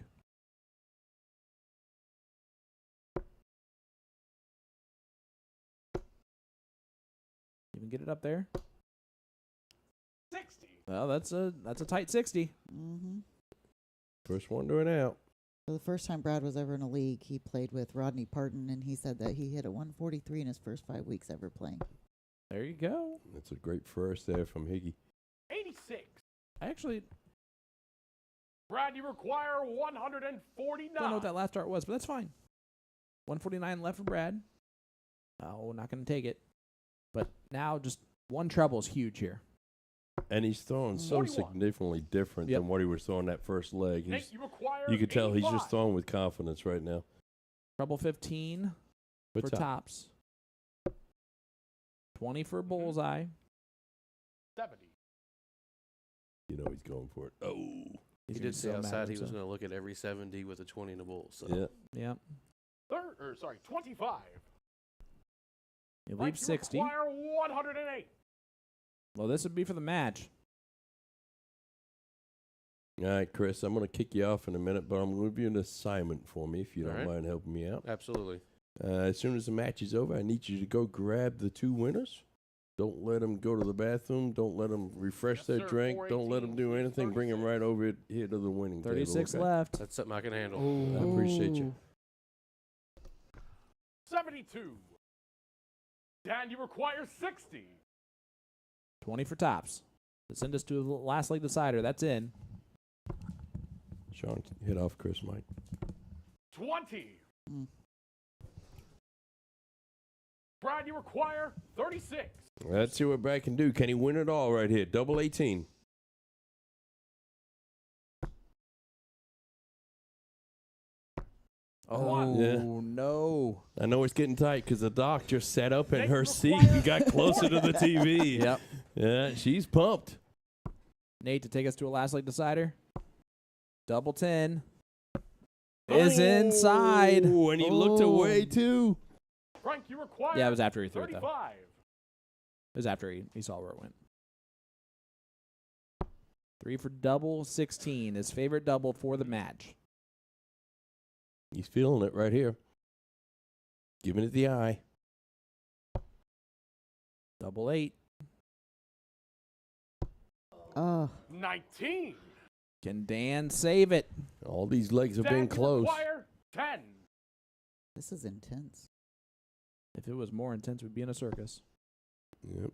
You can get it up there. 60. Well, that's a tight 60. Mm-hmm. First one to an out. For the first time Brad was ever in a league, he played with Rodney Parton, and he said that he hit a 143 in his first 5 weeks ever playing. There you go. That's a great first there from Higgy. 86. I actually Brad, you require 149. don't know what that last start was, but that's fine. 149 left for Brad. Oh, not going to take it. But now just one treble is huge here. And he's throwing so 41. significantly different Yep. than what he was throwing that first leg. Nate, you require You can tell he's 85. just throwing with confidence right now. Treble 15 But for tops. 20 for bullseye. 70. You know he's going for it. Oh. He He's did say so mad outside at he was himself. going to look at every 70 with a 20 and a bull. So. Yeah. Yeah. 25. You Frank, leave 60. You require 108. Well, this would be for the match. All right, Chris, I'm going to kick you off in a minute, but I'm going to give you an assignment for me if you All don't right. mind helping me out. Absolutely. As soon as the match is over, I need you to go grab the two winners. Don't let them go to the bathroom. Don't let them refresh Yes, their sir. drink. Don't let them do 418, anything. Bring them right over here to the winning table. 36 okay? left. That's something I can handle. I appreciate you. 72. Dan, you require 60. 20 for tops. To send us to the last leg decider. That's in. Sean, hit off Chris, Mike. 20. Mm. Brad, you require 36. Let's see what Brad can do. Can he win it all right here? Double 18. Oh, Yeah. no. I know it's getting tight because the doc just sat up in Nate, her you seat require and got closer to the TV. Yep. Yeah, she's pumped. Nate to take us to a last leg decider. Double 10. Is inside. Oh, and he looked Oh. away too. Frank, you require Yeah, it was after he threw it, though. 35. It was after he saw where it went. 3 for double 16. His favorite double for the match. He's feeling it right here. Giving it the eye. Double 8. Oh, 19. Can Dan save it? All these legs have Dan, been you close. require 10. this is intense. If it was more intense, we'd be in a circus. Yep.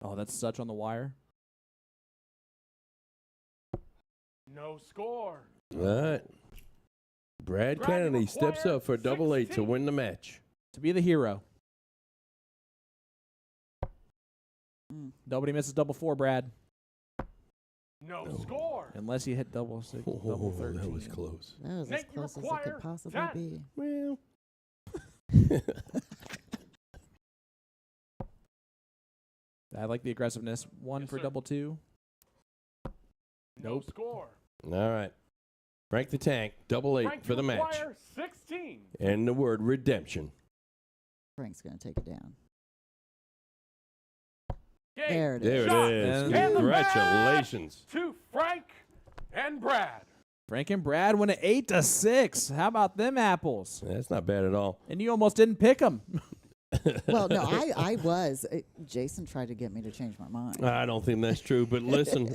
Oh, that's such on the wire. No score. All right. Brad Brad, you Kennedy steps require up for double 8 to 16. win the match. To be the hero. Mm. Nobody misses double 4, Brad. No No. score. Unless you hit double 6, double 13. that was close. That was Nate, as you close as it require could possibly 10. be. Well. I like the aggressiveness. 1 Yes, for sir. double 2. No Nope. score. All right. Frank the Tank, double 8 Frank, for you the match. require 16. And the word redemption. Frank's going to take it down. Game. There it There is. Shot. it is. And the Congratulations. To Frank and Brad. Frank and Brad win it 8-6. How about them apples? That's not bad at all. And you almost didn't pick them. Well, no, I was. Jason tried to get me to change my mind. I don't think that's true. But listen,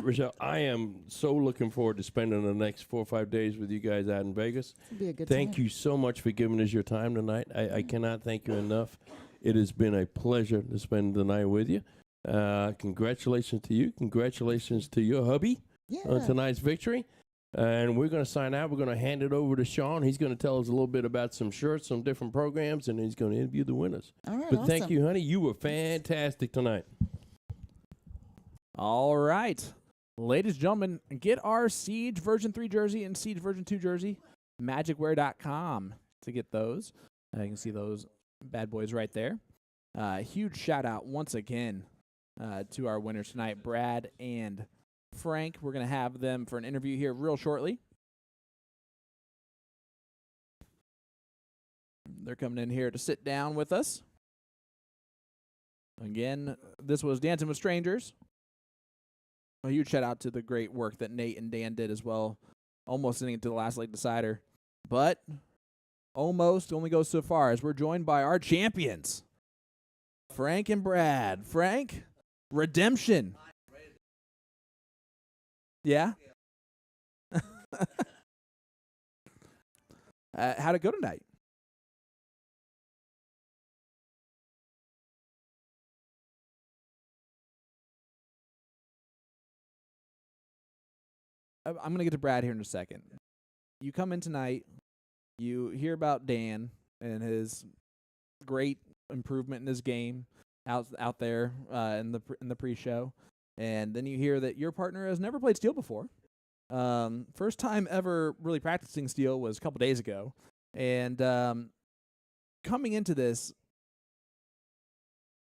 Rachelle, I am so looking forward to spending the next 4 or 5 days with you guys out in Vegas. It'll be a good Thank time. you so much for giving us your time tonight. I cannot thank you enough. It has been a pleasure to spend the night with you. Congratulations to you. Congratulations to your hubby Yeah. on tonight's victory. And we're going to sign out. We're going to hand it over to Sean. He's going to tell us a little bit about some shirts, some different programs, and he's going to interview the winners. All right. But awesome. thank you, honey. You were fantastic tonight. All right. Ladies and gentlemen, get our Siege version 3 jersey and Siege version 2 jersey, magicwear.com to get those. You can see those bad boys right there. Huge shout out once again to our winners tonight, Brad and Frank. We're going to have them for an interview here real shortly. They're coming in here to sit down with us. Again, this was Dancing with Strangers. A huge shout out to the great work that Nate and Dan did as well. Almost sending it to the last leg decider. But almost only goes so far as we're joined by our champions, Frank and Brad. Frank, redemption. Yeah? How'd it go tonight? I'm going to get to Brad here in a second. You come in tonight, you hear about Dan and his great improvement in his game out there in the pre-show, and then you hear that your partner has never played steel before. First time ever really practicing steel was a couple days ago, and coming into this,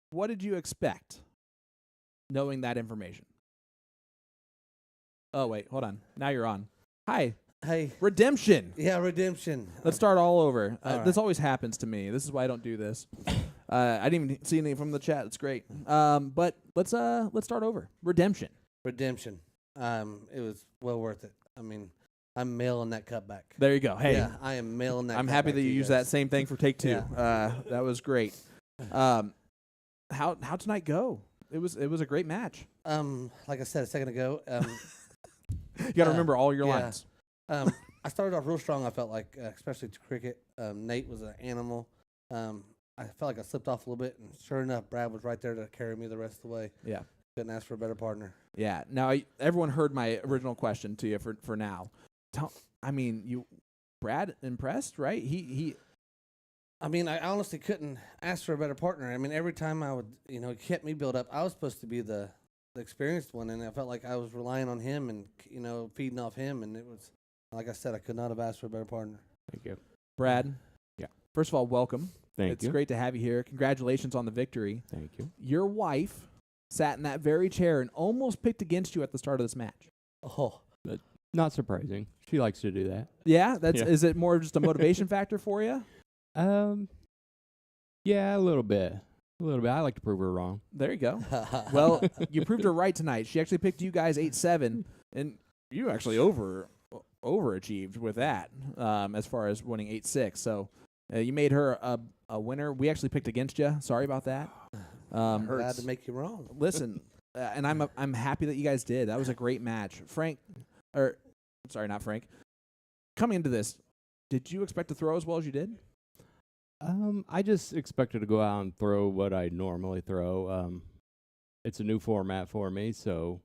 what did you expect, knowing that information? Oh, wait, hold on. Now you're on. Hi. Hey. Redemption. Yeah, redemption. Let's start all over. All right. This always happens to me. This is why I don't do this. I didn't even see anything from the chat. It's great. But let's start over. Redemption. Redemption. It was well worth it. I mean, I'm mailing that cut back. There you go. Hey, yeah, I am mailing that. I'm cut happy back that to you used guys. that same thing for take two. Yeah. That was great. How tonight go? It was a great match. Like I said a second ago, You got to remember all your yeah. lines. I started off real strong. I felt like, especially to cricket. Nate was an animal. I felt like I slipped off a little bit, and sure enough, Brad was right there to carry me the rest of the way. Yeah. Couldn't ask for a better partner. Yeah. Now everyone heard my original question to you for now. Brad impressed, right? He. I mean, I honestly couldn't ask for a better partner. I mean, every time I would, he kept me build up. I was supposed to be the experienced one, and I felt like I was relying on him and, feeding off him. And it was, like I said, I could not have asked for a better partner. Thank you. Brad. Yeah. First of all, welcome. Thank you. It's great to have you here. Congratulations on the victory. Thank you. Your wife sat in that very chair and almost picked against you at the start of this match. Oh, Not surprising. She likes to do that. Yeah, Yeah. Is it more just a motivation factor for you? Yeah, a little bit. I like to prove her wrong. There you go. Well, you proved her right tonight. She actually picked you guys 8-7, and you actually overachieved with that as far as winning 8-6. So you made her a winner. We actually picked against you. Sorry about that. glad Hurts. to make you wrong. Listen, and I'm happy that you guys did. That was a great match. Not Frank. Coming into this, did you expect to throw as well as you did? I just expected to go out and throw what I normally throw. It's a new format for me, so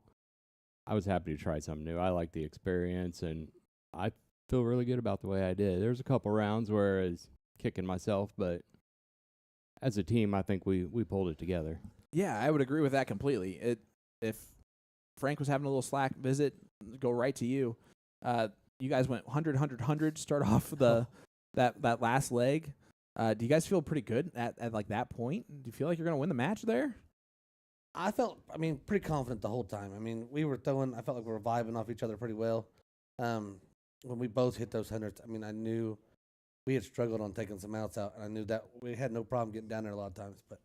I was happy to try something new. I like the experience, and I feel really good about the way I did. There's a couple rounds where I was kicking myself, but as a team, I think we pulled it together. Yeah, I would agree with that completely. If Frank was having a little slack visit, go right to you. You guys went 100, 100, 100, start off that last leg. Do you guys feel pretty good at like that point? Do you feel like you're going to win the match there? I felt, pretty confident the whole time. We were throwing, I felt like we were vibing off each other pretty well. When we both hit those hundreds, I knew we had struggled on taking some outs out, and I knew that we had no problem getting down there a lot of times. But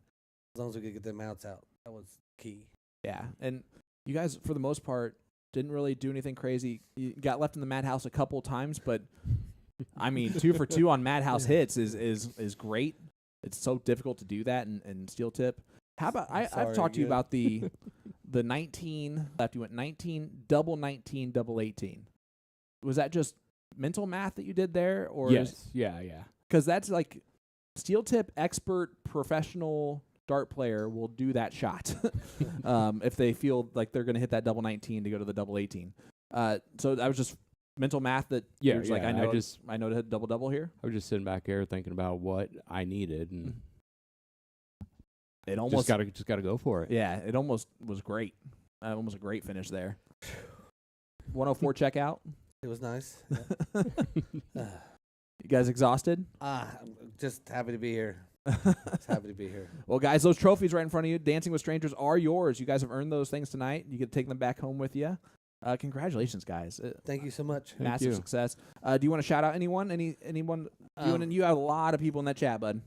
as long as we could get them outs out, that was key. Yeah, and you guys, for the most part, didn't really do anything crazy. You got left in the madhouse a couple times, but 2 for 2 on madhouse hits is great. It's so difficult to do that in steel tip. How about I've talked to you about the 19 left. You went 19, double 19, double 18. Was that just mental math that you did there, or Yes. Yeah. because that's like steel tip expert professional dart player will do that shot if they feel like they're going to hit that double 19 to go to the double 18. So that was just mental math that Yeah, you're just like, yeah, I know to hit double here. I was just sitting back here thinking about what I needed, and It almost just gotta go for it. yeah, it almost was great. Almost a great finish there. 104 checkout. It was nice. You guys exhausted? I'm just happy to be here. Just happy to be here. Well, guys, those trophies right in front of you, Dancing with Strangers, are yours. You guys have earned those things tonight. You get to take them back home with you. Congratulations, guys. Thank you so much. Massive success. Do you want to shout out anyone? Anyone? You have a lot of people in that chat, bud.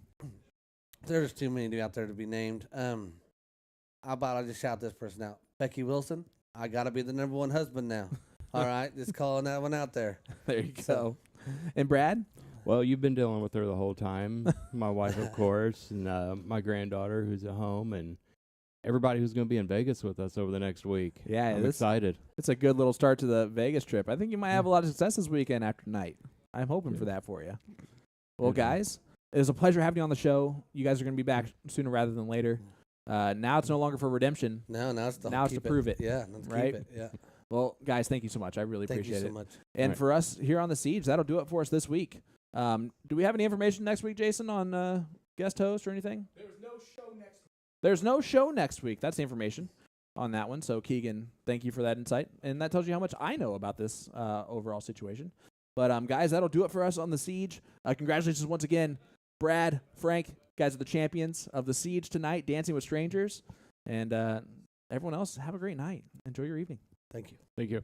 There's too many out there to be named. How about I just shout this person out? Becky Wilson, I got to be the number 1 husband now. All right, just calling that one out there. There you go. And Brad? Well, you've been dealing with her the whole time. My wife, of course, and my granddaughter who's at home, and everybody who's going to be in Vegas with us over the next week. Yeah, I'm excited. It's a good little start to the Vegas trip. I think you might have a lot of success this weekend after tonight. I'm hoping for that for you. Well, guys, it was a pleasure having you on the show. You guys are going to be back sooner rather than later. Now it's no longer for redemption. No, now it's to prove it. Yeah, let's right? keep it. Yeah. Well, guys, thank you so much. I really appreciate it. Thank you so much. And for us here on The Siege, that'll do it for us this week. Do we have any information next week, Jason, on guest host or anything? There's no show next week. There's no show next week. That's the information on that one. So, Keegan, thank you for that insight. And that tells you how much I know about this overall situation. But, guys, that'll do it for us on The Siege. Congratulations once again, Brad, Frank. Guys are the champions of The Siege tonight, Dancing with Strangers. And everyone else, have a great night. Enjoy your evening. Thank you. Thank you.